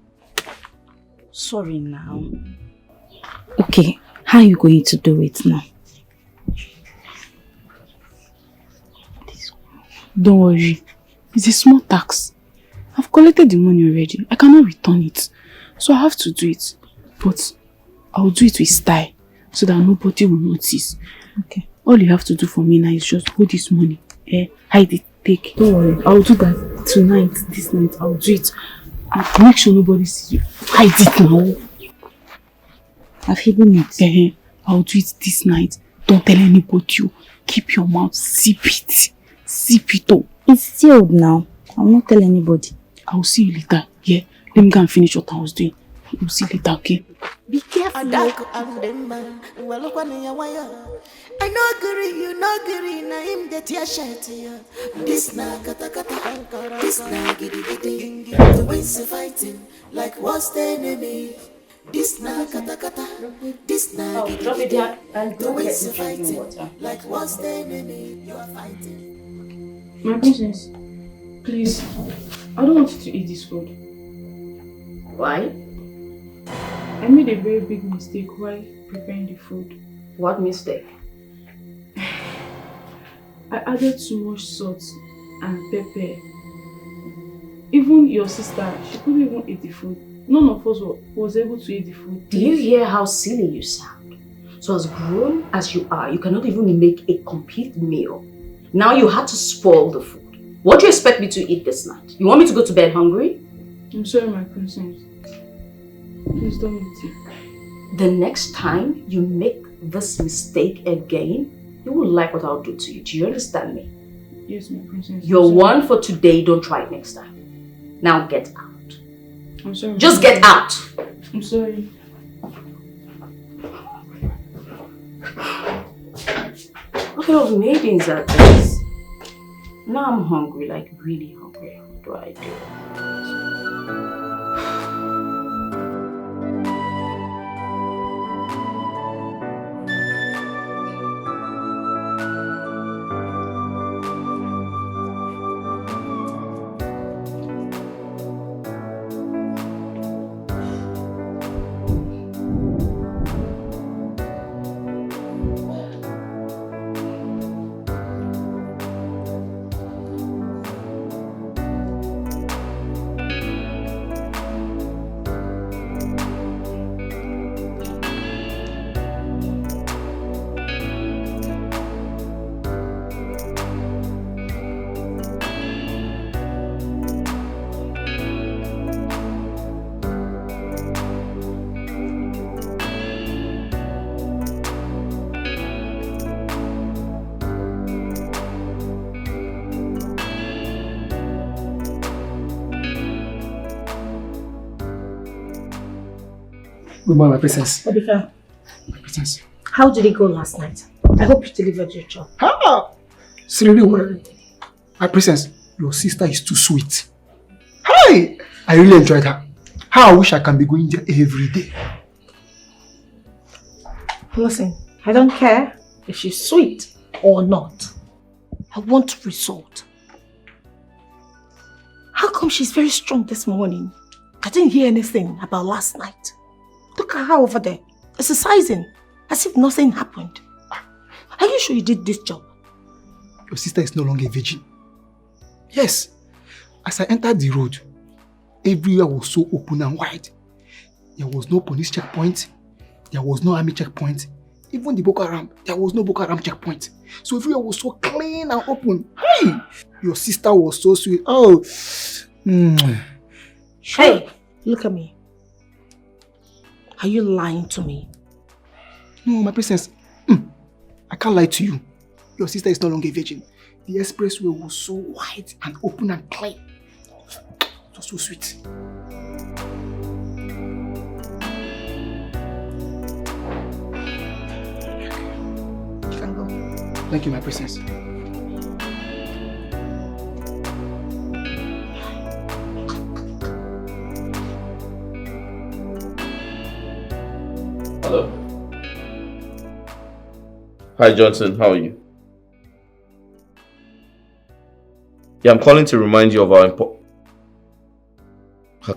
Sorry now. Okay, how are you going to do it now? Don't worry. It's a small tax. I've collected the money already. I cannot return it. So I have to do it. But I'll do it with style so that nobody will notice. Okay. All you have to do for me now is just hold this money. Hide it. Take. Don't worry. I'll do that tonight, this night. I'll do it. I'll make sure nobody sees you. Hide it now. I've hidden it. I'll do it this night. Don't tell anybody. Keep your mouth. Sip it. Sip it all. It's sealed now. I'll not tell anybody. I'll see you later. Yeah. Let me go and finish what I was doing. We'll see you later, okay? Be careful. I know agree, you know agree, na him get your shirt here. This na kata kata, this na giddy giddy. The ways of fighting, like what's the enemy? This na kata kata, this na giddy giddy. The ways of fighting, like what's the enemy? You are fighting. My princess, please, I don't want you to eat this food. Why? I made a very big mistake while preparing the food. What mistake? I added too much salt and pepper. Even your sister, she couldn't even eat the food. None of us was able to eat the food. Do you hear how silly you sound? So as grown as you are, you cannot even make a complete meal. Now you had to spoil the food. What do you expect me to eat this night? You want me to go to bed hungry? I'm sorry, my princess. Please don't eat it. The next time you make this mistake again, you will like what I'll do to you. Do you understand me? Yes, my princess. You're one for today. Don't try it next time. Now get out. I'm sorry. Just get out. I'm sorry. What kind of meetings are these? Now I'm hungry, like really hungry. What do I do? Good morning, my princess. Obika, My princess. how did it go last night? I hope you delivered your job. It's really well. My princess, your sister is too sweet. Hi! I really enjoyed her. How I wish I can be going there every day. Listen, I don't care if she's sweet or not. I want result. How come she's very strong this morning? I didn't hear anything about last night. Look at her over there, exercising, as if nothing happened. Are you sure you did this job? Your sister is no longer a virgin. Yes. As I entered the road, everywhere was so open and wide. There was no police checkpoint. There was no army checkpoint. Even the Boko Haram, there was no Boko Haram checkpoint. So everywhere was so clean and open. Hey! Your sister was so sweet. Oh. Hey, look at me. Are you lying to me? No, my princess. I can't lie to you. Your sister is no longer a virgin. The expressway was so wide and open and clean. It was so sweet. You can go. Thank you, my princess. Hello. Hi, Johnson. How are you? Yeah, I'm calling to remind you of our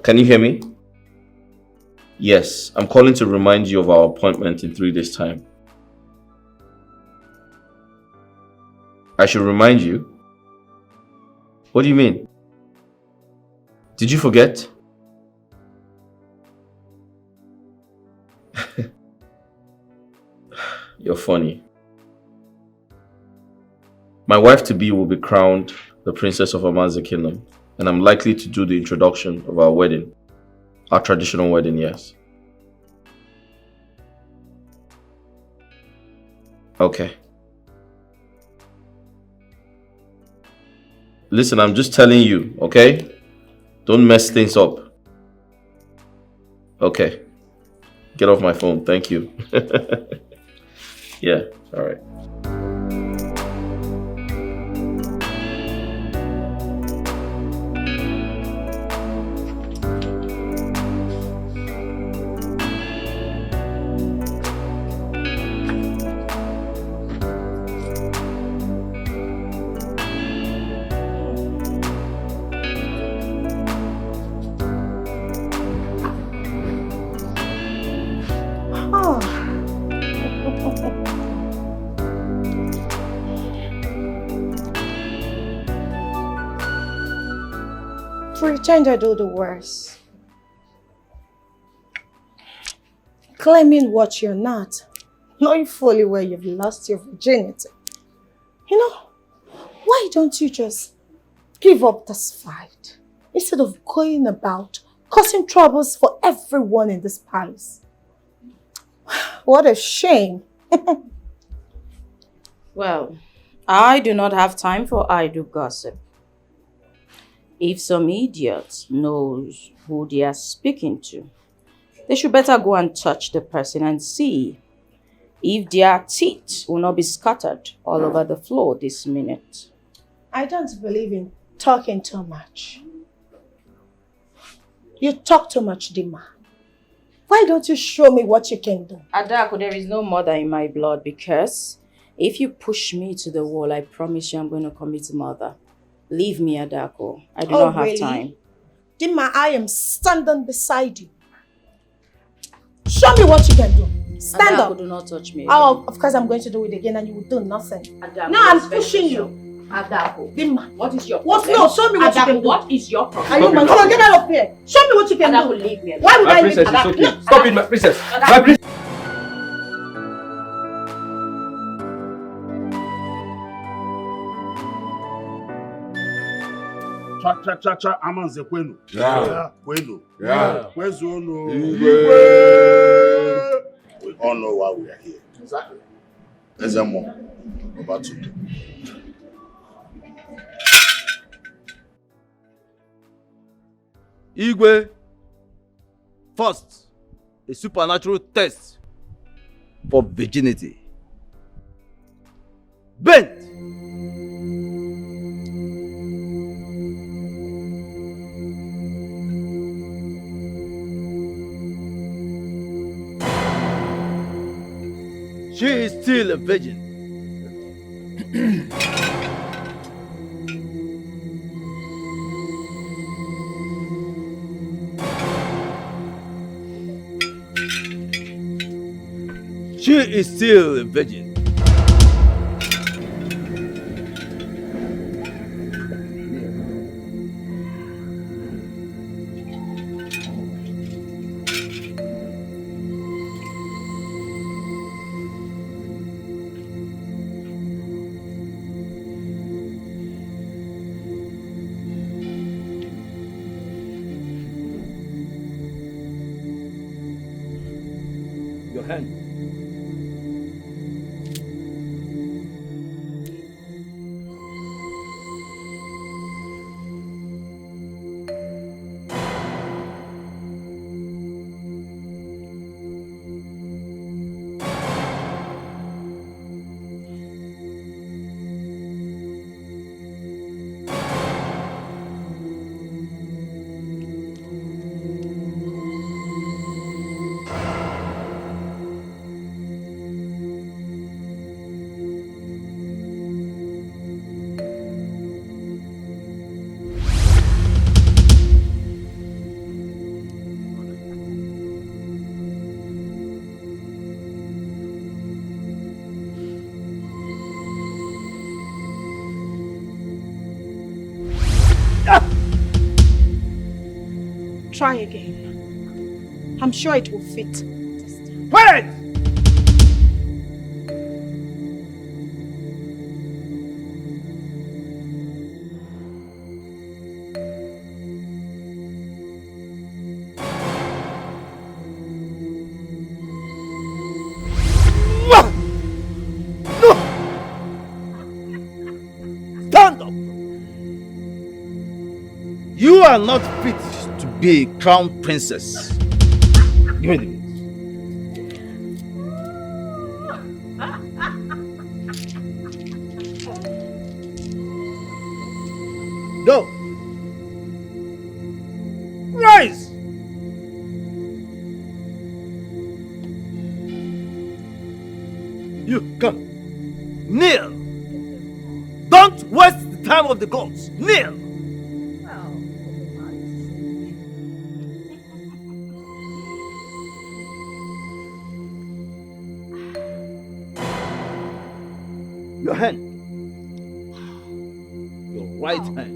Can you hear me? Yes, I'm calling to remind you of our appointment in 3 days' time. I should remind you? What do you mean? Did you forget? You're funny. My wife-to-be will be crowned the princess of Amaze Kingdom, and I'm likely to do the introduction of our wedding. Our traditional wedding, yes. Okay. Listen, I'm just telling you, okay? Don't mess things up. Okay. Get off my phone, thank you. Yeah, alright. Pretend I do the worst. Claiming what you're not, knowing fully well you've lost your virginity. You know, why don't you just give up this fight instead of going about causing troubles for everyone in this palace? What a shame. Well, I do not have time for idle gossip. If some idiot knows who they are speaking to, they should better go and touch the person and see if their teeth will not be scattered all over the floor this minute. I don't believe in talking too much. You talk too much, Dima. Why don't you show me what you can do? Adako, there is no murder in my blood because if you push me to the wall, I promise you I'm going to commit murder. Leave me, Adako. I do not have time. Dima, I am standing beside you. Show me what you can do. Stand Adako, up. Do not touch me. Oh, of course I'm going to do it again and you will do nothing. Adako, No, I'm pushing you. Adako, Dima, what is your what? problem? No, show me what you Adako, can do. what is your problem? Are you man? Come on, get out of here. Show me what you can Adako, do. leave me. Why would I leave princess, you? it's okay. No, Stop it, my princess. Adako. My princess. Cha amanze kwenu. Yeah. Kwenu. Yeah. Kwezono. Igwe. We all know why we are here. Exactly. Ezemo. Over to you. Igwe, first, a supernatural test for virginity. Bent! She is still a virgin. She is still a virgin. Your hand. Try again. I'm sure it will fit. Wait! No! Stand up! You are not fit to be a crown princess. Give me the meat. Go. Rise. You come. Kneel. Don't waste the time of the gods. Kneel. Your hand. Your right hand.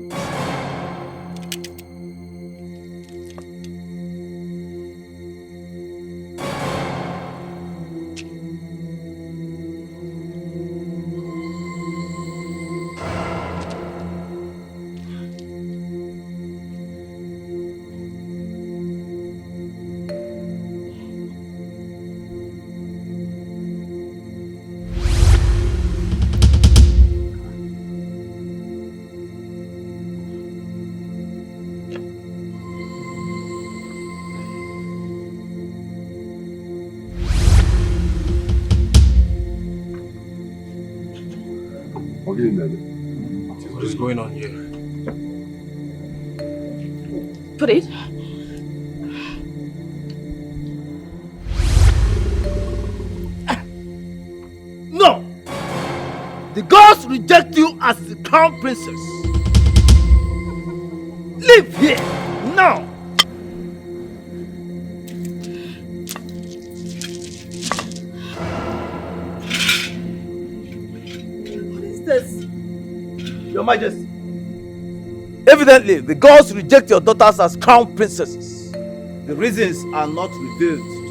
What is going on here? Put it. No! The gods reject you as the crown princess. Leave here now! What is this? Your Majesty, evidently the gods reject your daughters as crown princesses. The reasons are not revealed to me.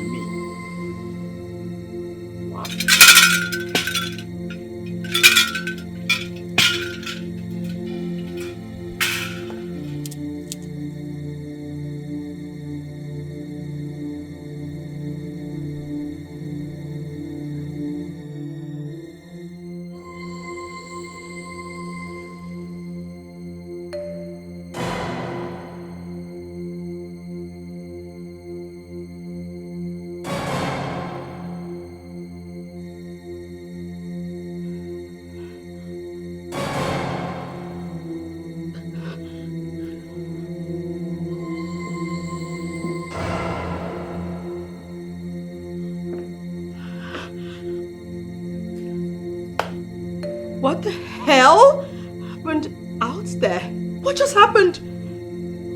hell happened out there? What just happened?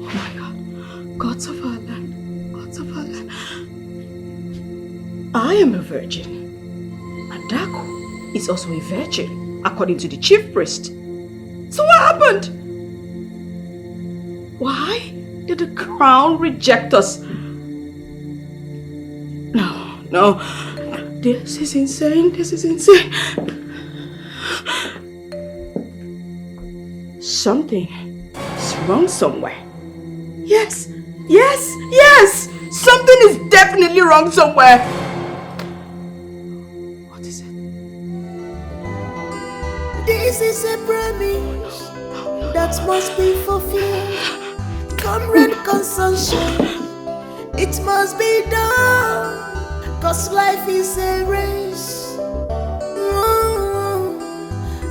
Oh my God. Gods of our land. Gods of our land. I am a virgin. Adako is also a virgin, according to the chief priest. So what happened? Why did the crown reject us? No. This is insane. This is insane. Something is wrong somewhere. Yes. Something is definitely wrong somewhere. What is it? This is a promise that must be fulfilled. Comrade consumption, it must be done. Cause life is a race.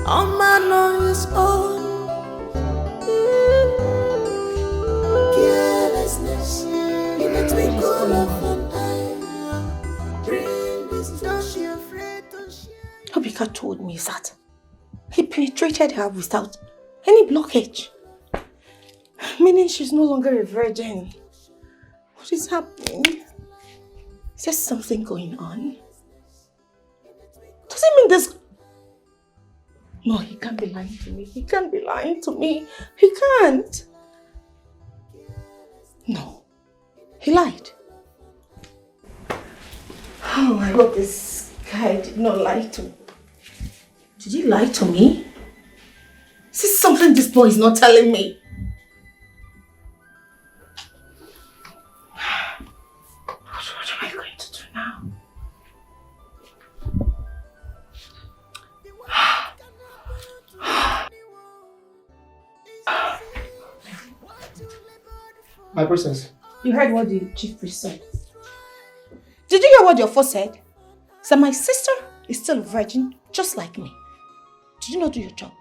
All man on his own. Carelessness in a twinkle of an eye. Bring this, don't she afraid, don't she? Obika told me that he penetrated her without any blockage. Meaning she's no longer a virgin. What is happening? Is there something going on? Does it mean this? No, he can't be lying to me. He can't be lying to me. He can't. No, he lied. Oh, I hope this guy did not lie to me. Did he lie to me? Is this something this boy is not telling me? What am I going to do now? My princess. You heard what the chief priest said. Did you hear what your first said? So my sister is still a virgin, just like me. Did you not do your job?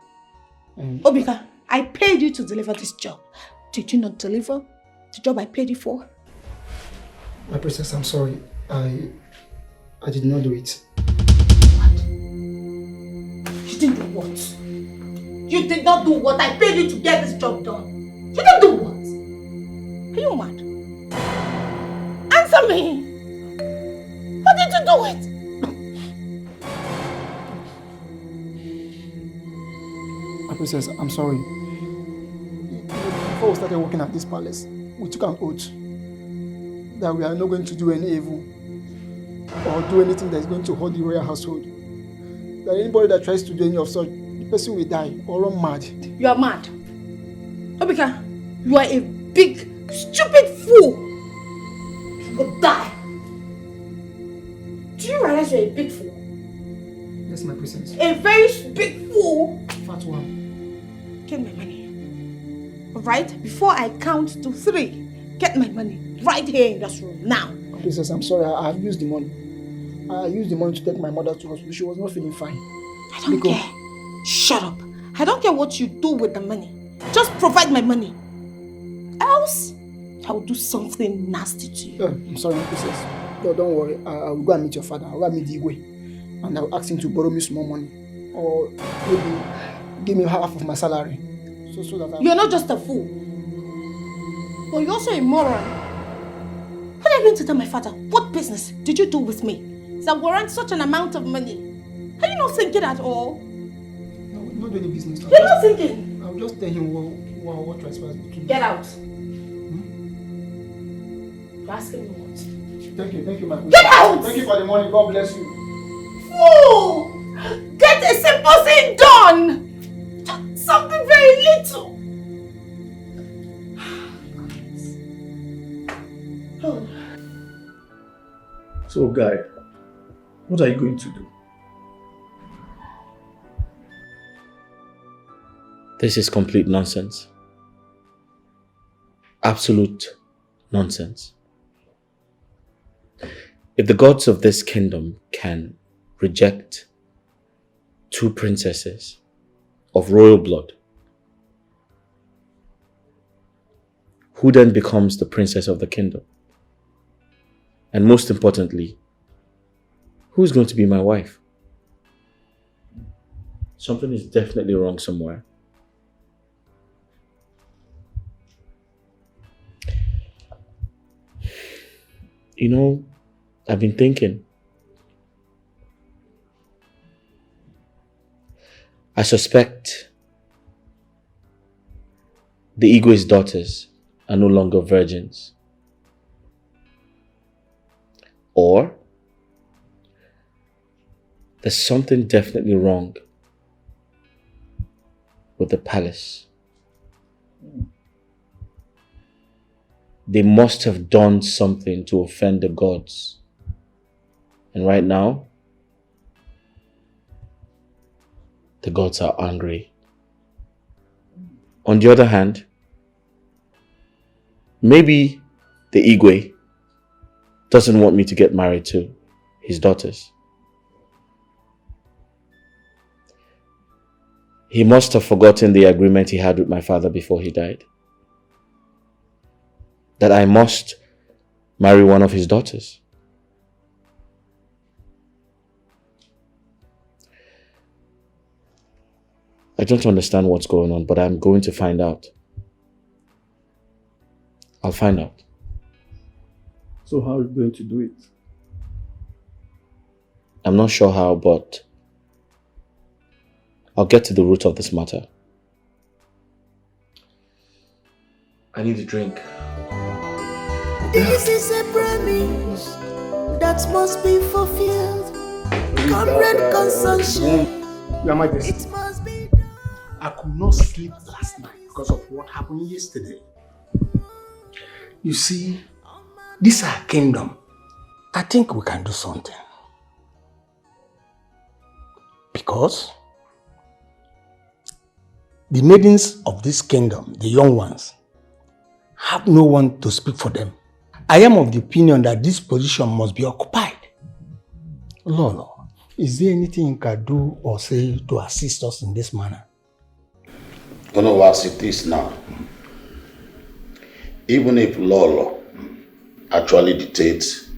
Obika, I paid you to deliver this job. Did you not deliver the job I paid you for? My princess, I'm sorry. I did not do it. You didn't do what? You did not do what? I paid you to get this job done. You didn't do what? Are you mad? Answer me! What did you do it? My princess, I'm sorry. Before we started working at this palace, we took an oath that we are not going to do any evil or do anything that is going to hurt the royal household. That anybody that tries to do any of such, the person will die or run mad. You are mad. Obika, you are a big, stupid fool. You will die. Do you realize you're a big fool? Yes, my princess. A very big fool. Fat one. Get my money. Alright? Before I count to 3, get my money right here in this room now. Princess, I'm sorry. I have used the money. I used the money to take my mother to hospital. She was not feeling fine. I don't care. Shut up. I don't care what you do with the money. Just provide my money. Else, I will do something nasty to you. I'm sorry, my princess. No, don't worry. I will go and meet your father. I will go and meet Dikeh. And I will ask him to borrow me some more money. Or maybe give me half of my salary. So that You're not just a fool. But you're also a moron. What are you going to tell my father? What business did you do with me that warrant such an amount of money? Are you not thinking at all? No, not doing any business. You're not thinking? I'll just tell him what transpires between. Get out. You're asking me what? Thank you, my princess. Get out! Thank you for the money. God bless you. Fool! Get a simple thing done! Something very little. Oh. So, Guy, what are you going to do? This is complete nonsense. Absolute nonsense. If the gods of this kingdom can reject 2 princesses of royal blood, who then becomes the princess of the kingdom? And most importantly, who's going to be my wife? Something is definitely wrong somewhere. You know, I've been thinking. I suspect the Igwe's daughters are no longer virgins. Or there's something definitely wrong with the palace. They must have done something to offend the gods. And right now, the gods are angry. On the other hand, maybe the Igwe doesn't want me to get married to his daughters. He must have forgotten the agreement he had with my father before he died. That I must marry one of his daughters. I don't understand what's going on, but I'm going to find out. I'll find out. So how are you going to do it? I'm not sure how, but I'll get to the root of this matter. I need a drink. This is a promise that must be fulfilled. Comrade consumption. Your Majesty, It must be. I could not sleep last night because of what happened yesterday. You see, this is our kingdom. I think we can do something. Because the maidens of this kingdom, the young ones, have no one to speak for them. I am of the opinion that this position must be occupied. Lolo, is there anything you can do or say to assist us in this manner? You know, as it is now, even if Lolo actually dictates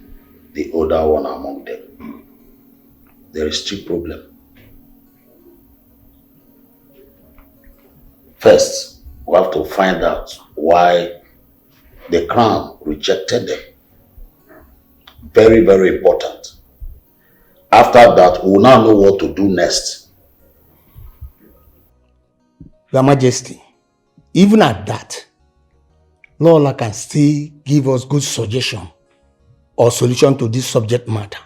the older one among them, there is still problem. First, we have to find out why the crown rejected them. Very, very important. After that, we will now know what to do next. Your Majesty, even at that, Lola can still give us good suggestion or solution to this subject matter.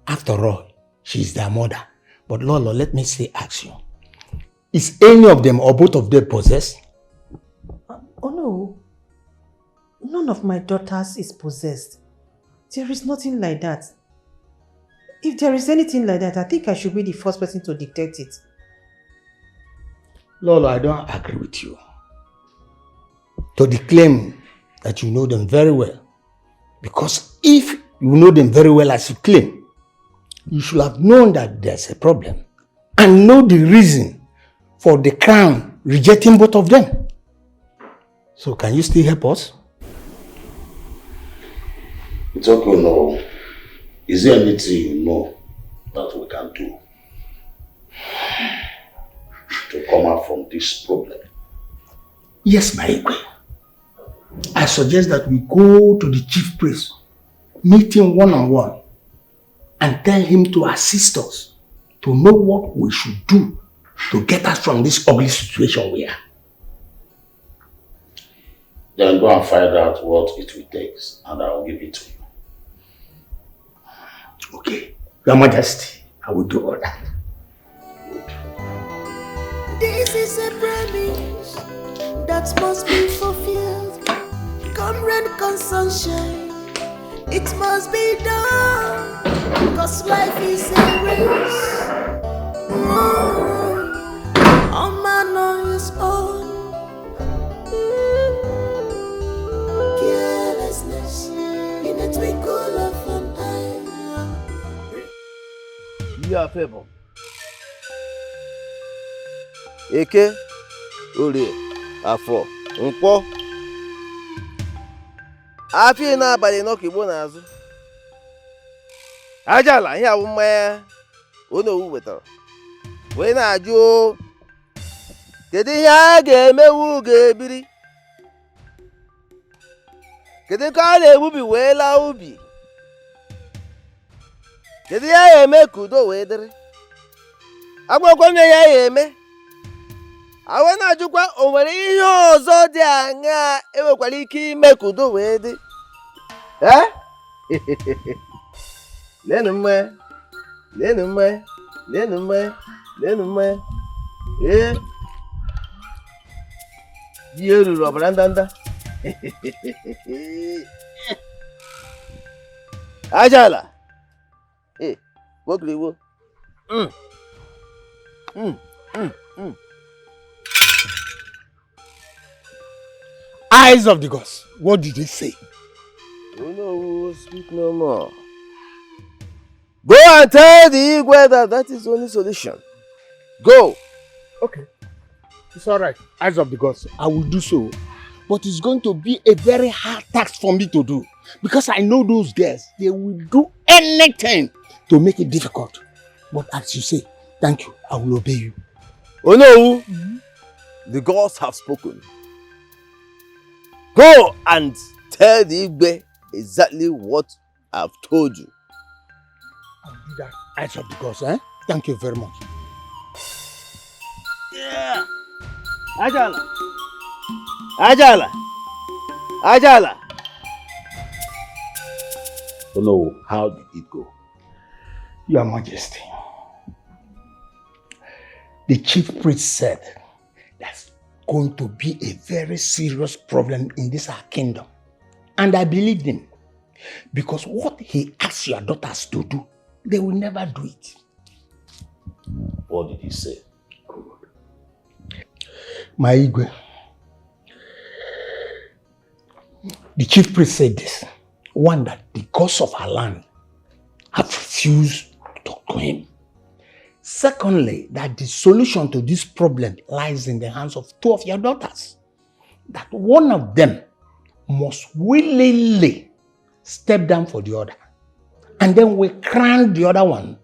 After all, she is their mother. But Lola, let me say, ask you, is any of them or both of them possessed? Oh no. None of my daughters is possessed. There is nothing like that. If there is anything like that, I think I should be the first person to detect it. Lola, I don't agree with you. To the claim that you know them very well. Because if you know them very well as you claim, you should have known that there's a problem and know the reason for the crown rejecting both of them. So can you still help us? It's okay, no. Is there anything you know that we can do to come out from this problem? Yes, my Igwe. I suggest that we go to the chief priest, meet him one-on-one, and tell him to assist us to know what we should do to get us from this ugly situation we are. Then go and find out what it will take, and I will give it to you. Okay, Your Majesty, I will do all that. This is a promise that must be fulfilled. Comrade consumption, it must be done. Cause life is a race. A man on his own. Carelessness in a twinkle of an eye. You are favor. Eke, Orie, Afọ, Nkwọ. Afọ n'abalị n'ọka Igbo n'azụ. Ajala ihe awụ mmanya onye owu wetara. wee na-ajụ kedu ihe a ga-emewu ga-ebiri? Kedu ka a na-egbubi wee laa ubi? Kedu ihe a ga-eme ka udo wee dịrị? Agwakwa na ya ga-eme. Awe na-ajụkwa o nwere ihe ọzọ dị aṅaa enwekwara ike ime ka udo wee dị? Leenụ mmanya, leenụ mmanya, leenụ mmanya, leenụ mmanya. Ihe ruru ọbara ndanda. Ajala. Wogriwo. Eyes of the gods, what did they say? Oh no, speak no more. Go and tell the Igwe that is the only solution. Go. Okay. It's all right. Eyes of the gods, I will do so. But it's going to be a very hard task for me to do. Because I know those girls, they will do anything to make it difficult. But as you say, thank you, I will obey you. Oh no, the gods have spoken. Go and tell the Igwe exactly what I've told you. I'll do that. Eyes of the gods, eh? Thank you very much. Yeah. Ajala. Ajala. Ajala. Oh no, how did it go? Your Majesty, the chief priest said that's going to be a very serious problem in this our kingdom. And I believed him. Because what he asked your daughters to do, they will never do it. What did he say? My Igwe, the chief priest said this. One, that the gods of our land have refused to talk to him. Secondly, that the solution to this problem lies in the hands of two of your daughters. That one of them must willingly step down for the other. And then we crown the other one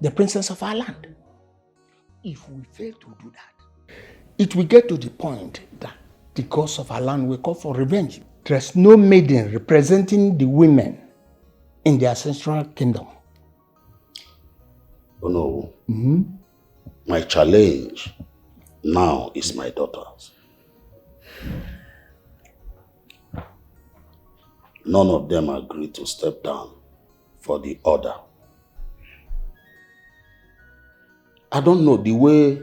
the princess of our land. If we fail to do that, it will get to the point that the gods of our land will call for revenge. There's no maiden representing the women in the ancestral kingdom. Oh no. My challenge now is my daughters. None of them agreed to step down for the order. I don't know the way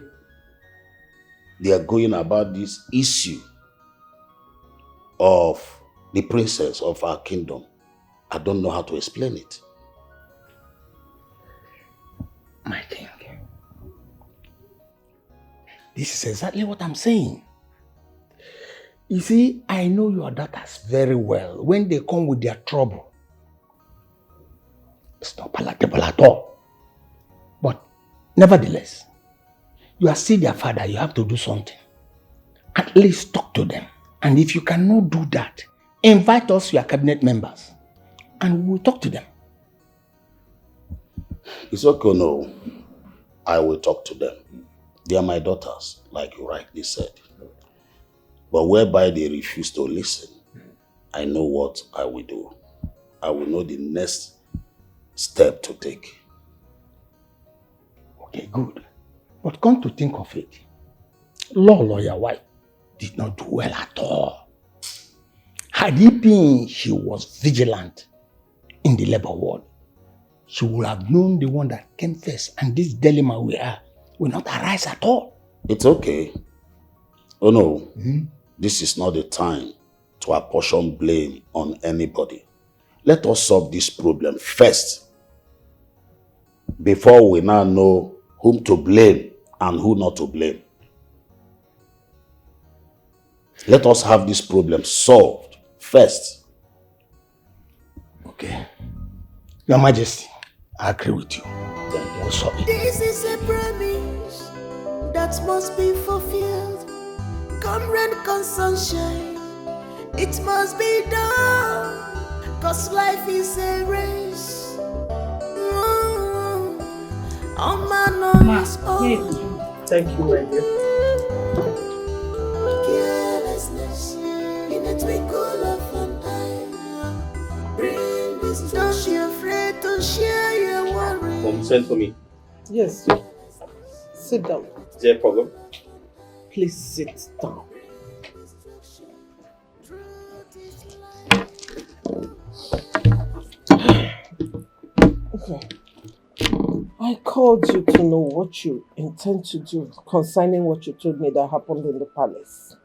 they are going about this issue of the princess of our kingdom. I don't know how to explain it. My king, this is exactly what I'm saying. You see, I know your daughters very well. When they come with their trouble, it's not palatable at all. But nevertheless, you are still their father. You have to do something. At least talk to them. And if you cannot do that, invite us, your cabinet members, and we'll talk to them. It's okay, no. I will talk to them. They are my daughters, like you rightly said. But whereby they refuse to listen, I know what I will do. I will know the next step to take. Okay, good. But come to think of it, Lolo, your wife, did not do well at all. Had it been she was vigilant in the labor ward, she would have known the one that came first, and this dilemma we are will not arise at all. It's okay. Oh no, this is not the time to apportion blame on anybody. Let us solve this problem first, before we now know whom to blame and who not to blame. Let us have this problem solved first. Okay. Your Majesty, I agree with you. Then we'll solve it. This is a promise that must be fulfilled. Come rain, come sunshine, it must be done. Cause life is a race. Thank you, my dear. Carelessness in a twinkle of an eye. Bring this. Don't be afraid to share your worries. Mom, send for me. Yes. Sit down. Is there a problem? Please sit down. Okay. I called you to know what you intend to do concerning what you told me that happened in the palace.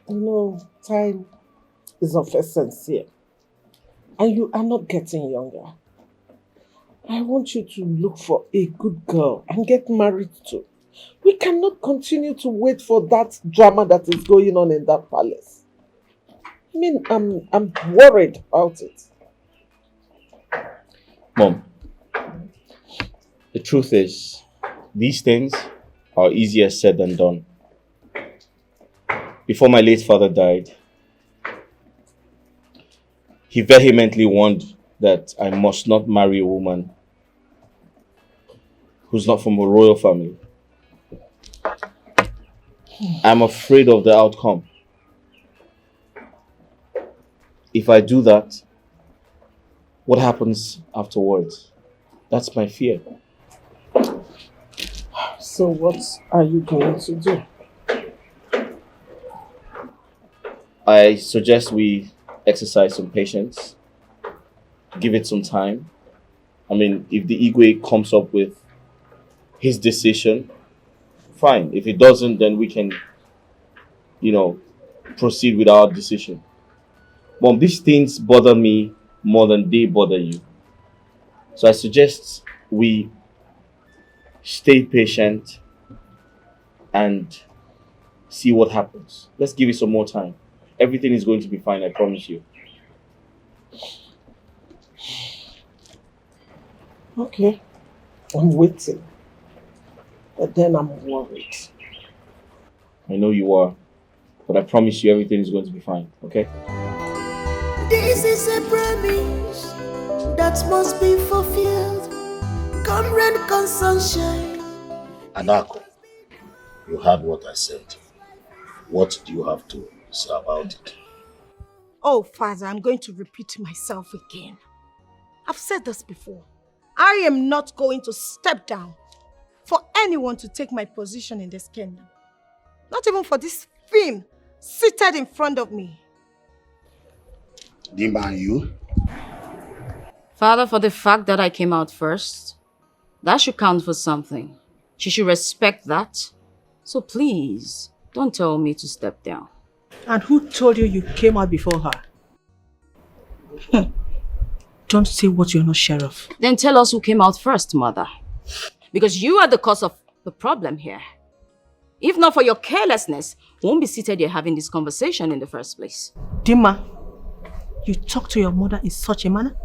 You know, time is of essence here. And you are not getting younger. I want you to look for a good girl and get married to. We cannot continue to wait for that drama that is going on in that palace. I mean, I'm worried about it. Mom, the truth is, these things are easier said than done. Before my late father died, he vehemently warned that I must not marry a woman who's not from a royal family. I'm afraid of the outcome. If I do that, what happens afterwards? That's my fear. So what are you going to do? I suggest we exercise some patience, give it some time. I mean, if the Igwe comes up with his decision, fine. If it doesn't, then we can, proceed with our decision. Mom, these things bother me more than they bother you. So I suggest we stay patient and see what happens. Let's give it some more time. Everything is going to be fine, I promise you. Okay, I'm waiting. But then I'm worried. I know you are, but I promise you everything is going to be fine, okay? This is a promise that must be fulfilled. Come rain, come sunshine. Adako, you heard what I said. What do you have to say about it? Oh, Father, I'm going to repeat myself again. I've said this before. I am not going to step down for anyone to take my position in this kingdom. Not even for this fiend seated in front of me. Dimba, and you? Father, for the fact that I came out first, that should count for something. She should respect that. So please, don't tell me to step down. And who told you you came out before her? Don't say what you're not sure of. Then tell us who came out first, Mother. Because you are the cause of the problem here. If not for your carelessness, we won't be seated here having this conversation in the first place. Dima, you talk to your mother in such a manner?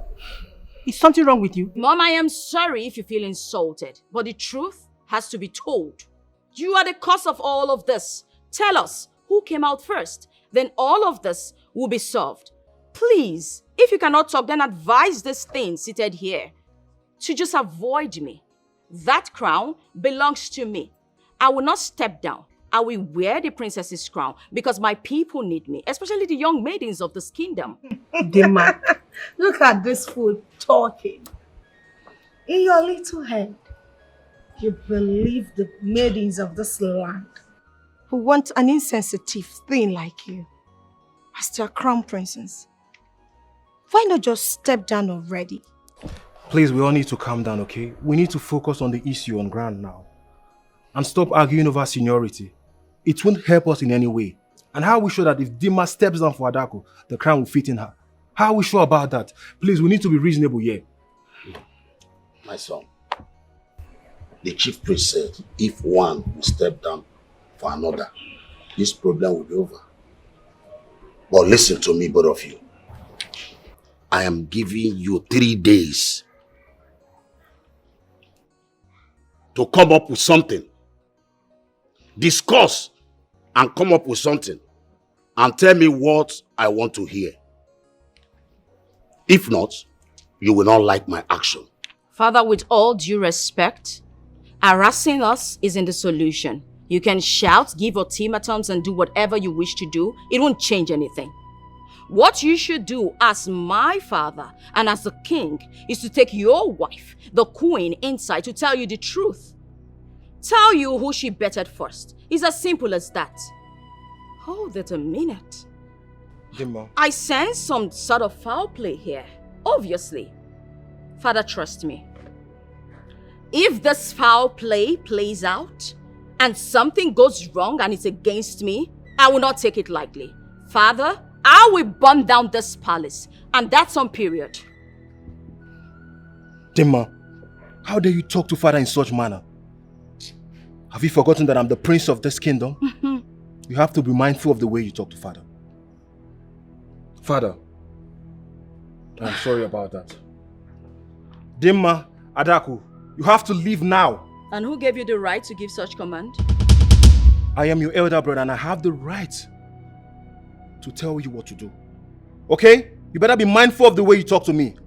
Is something wrong with you? Mom, I am sorry if you feel insulted, but the truth has to be told. You are the cause of all of this. Tell us who came out first. Then all of this will be solved. Please, if you cannot talk, then advise this thing seated here to just avoid me. That crown belongs to me. I will not step down. I will wear the princess's crown because my people need me, especially the young maidens of this kingdom. Dima, look at this fool talking. In your little head, you believe the maidens of this land who want an insensitive thing like you as their crown princess. Why not just step down already? Please, we all need to calm down, okay? We need to focus on the issue on ground now. And stop arguing over seniority. It won't help us in any way. And how are we sure that if Dima steps down for Adako, the crown will fit in her? How are we sure about that? Please, we need to be reasonable here. My son, the chief priest said if one will step down for another, this problem will be over. But listen to me, both of you. I am giving you 3 days to come up with something. Discuss and come up with something and tell me what I want to hear. If not, you will not like my action. Father, with all due respect, harassing us isn't the solution. You can shout, give ultimatums, and do whatever you wish to do. It won't change anything. What you should do as my father and as the king is to take your wife, the queen, inside to tell you the truth. Tell you who she betted first. It's as simple as that. Hold it a minute. Dimma. I sense some sort of foul play here. Obviously. Father, trust me. If this foul play plays out and something goes wrong and it's against me, I will not take it lightly. Father, I will burn down this palace, and that's on period. Dimma, how dare you talk to father in such manner? Have you forgotten that I'm the prince of this kingdom? You have to be mindful of the way you talk to father. Father, I'm sorry about that. Dimma, Adaku, you have to leave now. And who gave you the right to give such command? I am your elder brother and I have the right to tell you what to do. Okay? You better be mindful of the way you talk to me.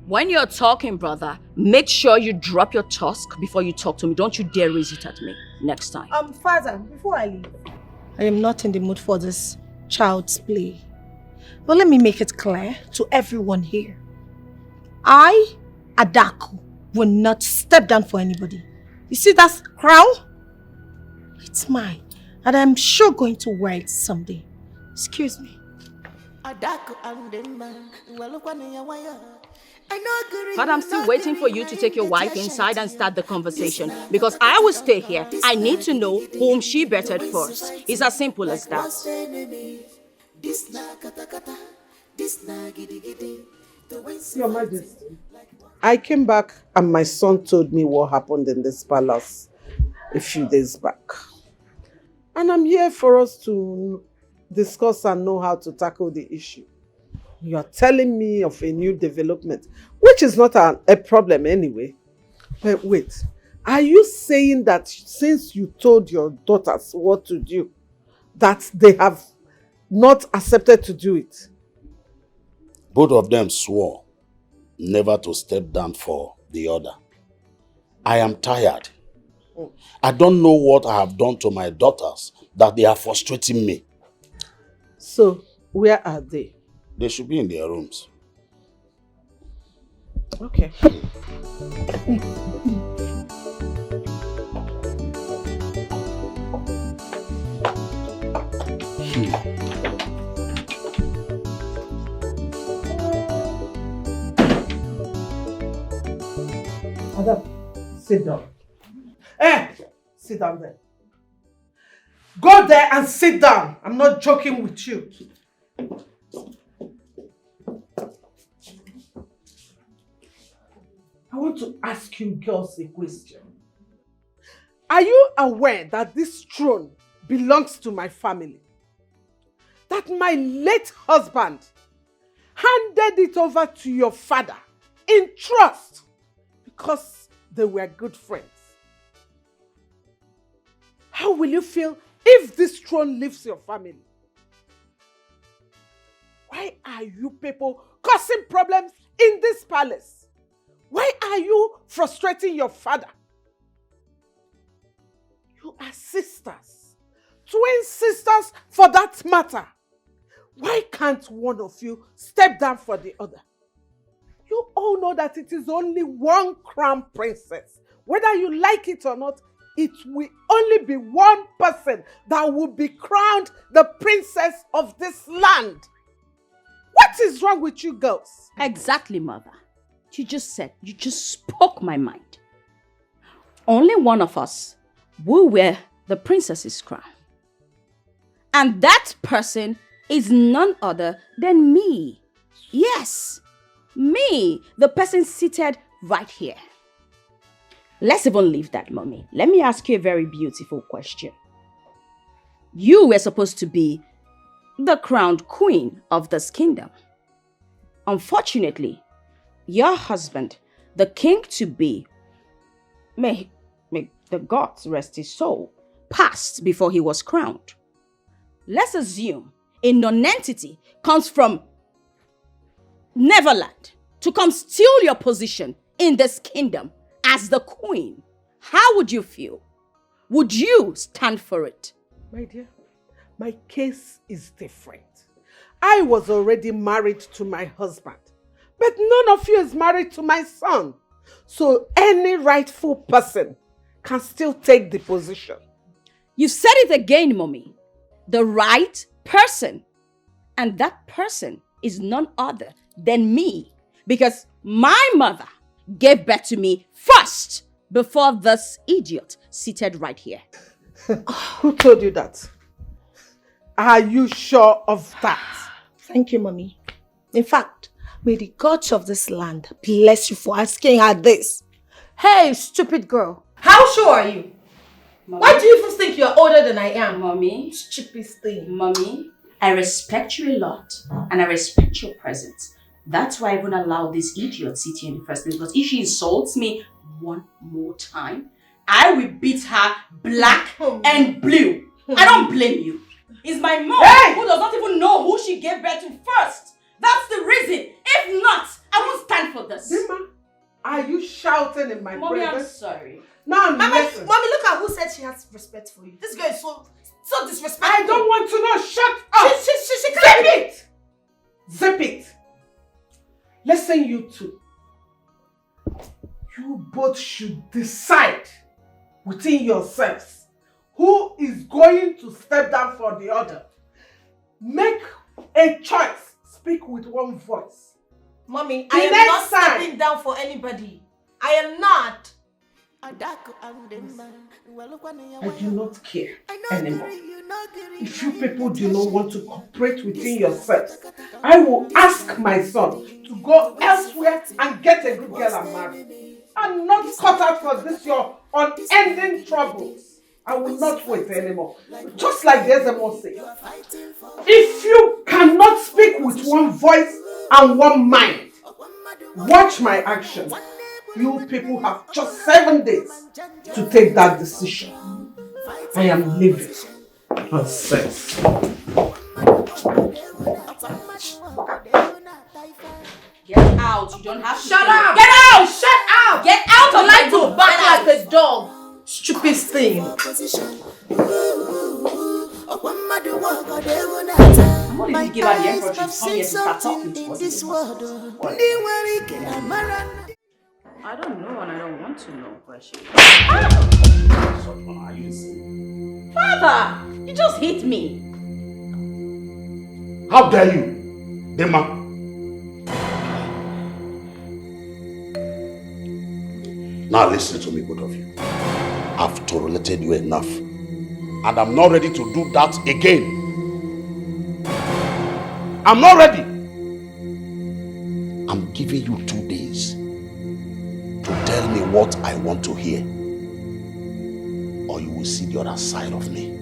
When you're talking, brother, make sure you drop your tusk before you talk to me. Don't you dare raise it at me next time. Father, before I leave, I am not in the mood for this child's play. But let me make it clear to everyone here. I, Adaku, will not step down for anybody. You see that crown? It's mine. And I'm sure going to wear it someday. Excuse me. But I'm still waiting for you to take your wife inside and start the conversation. Because I will stay here. I need to know whom she betted first. It's as simple as that. Your Majesty, I came back and my son told me what happened in this palace a few days back. And I'm here for us to discuss and know how to tackle the issue. You're telling me of a new development, which is not a problem anyway. But wait, are you saying that since you told your daughters what to do, that they have not accepted to do it? Both of them swore never to step down for the other. I am tired. I don't know what I have done to my daughters that they are frustrating me. So, where are they? They should be in their rooms. Okay. Madam, sit down. Sit down there. Go there and sit down. I'm not joking with you. I want to ask you girls a question. Are you aware that this throne belongs to my family? That my late husband handed it over to your father in trust because they were good friends. How will you feel if this throne leaves your family? Why are you people causing problems in this palace? Why are you frustrating your father? You are sisters, twin sisters for that matter. Why can't one of you step down for the other? You all know that it is only one crown princess. Whether you like it or not, it will only be one person that will be crowned the princess of this land. What is wrong with you girls? Exactly, mother. You just spoke my mind. Only one of us will wear the princess's crown. And that person is none other than me. Yes, me, the person seated right here. Let's even leave that, mommy. Let me ask you a very beautiful question. You were supposed to be the crowned queen of this kingdom. Unfortunately, your husband, the king-to-be, may the gods rest his soul, passed before he was crowned. Let's assume a non-entity comes from Neverland to come steal your position in this kingdom as the queen, how would you feel? Would you stand for it? My dear, my case is different. I was already married to my husband, but none of you is married to my son. So any rightful person can still take the position. You said it again, Mommy. The right person. And that person is none other than me. Because my mother gave birth to me first before this idiot seated right here. Who told you that? Are you sure of that? Thank you, Mommy. In fact, may the gods of this land bless you for asking her this. Hey, stupid girl. How sure are you? Mommy? Why do you even think you're older than I am? Mommy? Stupid thing. Mommy, I respect you a lot and I respect your presence. That's why I won't allow this idiot sit here in the first place, because if she insults me one more time, I will beat her black and blue. I don't blame you. It's my mom who does not even know who she gave birth to first. That's the reason. If not, I won't stand for this. Dima, are you shouting in my Mommy, presence? I'm sorry. Now Mommy, listen. look at who said she has respect for you. This girl is so disrespectful. I don't want to know. Shut up. She Zip can't. it. Zip it. Listen, you two. You both should decide within yourselves who is going to step down for the other. Make a choice. Speak with one voice. Mommy, The I am next not time. stepping down for anybody. I am not. I do not care anymore. If you people do not want to cooperate within yourselves, I will ask my son to go elsewhere and get a good girl and marry. I'm not cut out for this your unending troubles. I will not wait anymore. Just like the SMO say, if you cannot speak with one voice and one mind, watch my action. You people have just 7 days to take that decision. I am leaving. Nonsense. Get out. You don't have to. Shut up! Get out! Shut up! Get out You of like my to room. bark Get out. like a dog. Stupid thing. I'm not even give her the effort to come here to start talking to us. I don't know and I don't want to know, question. Father, you just hit me. How dare you, Dema? Now listen to me, both of you. I've tolerated you enough. And I'm not ready to do that again. I'm not ready. I'm giving you 2 days to tell me what I want to hear. Or you will see the other side of me.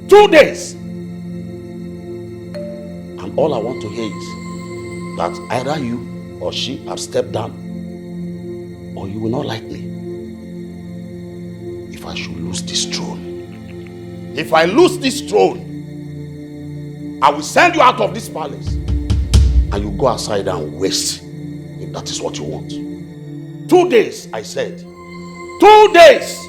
2 days. And all I want to hear is that either you or she have stepped down, or you will not like me. If I should lose this throne, if I lose this throne, I will send you out of this palace and you go outside and waste, if that is what you want. 2 days, I said. 2 days.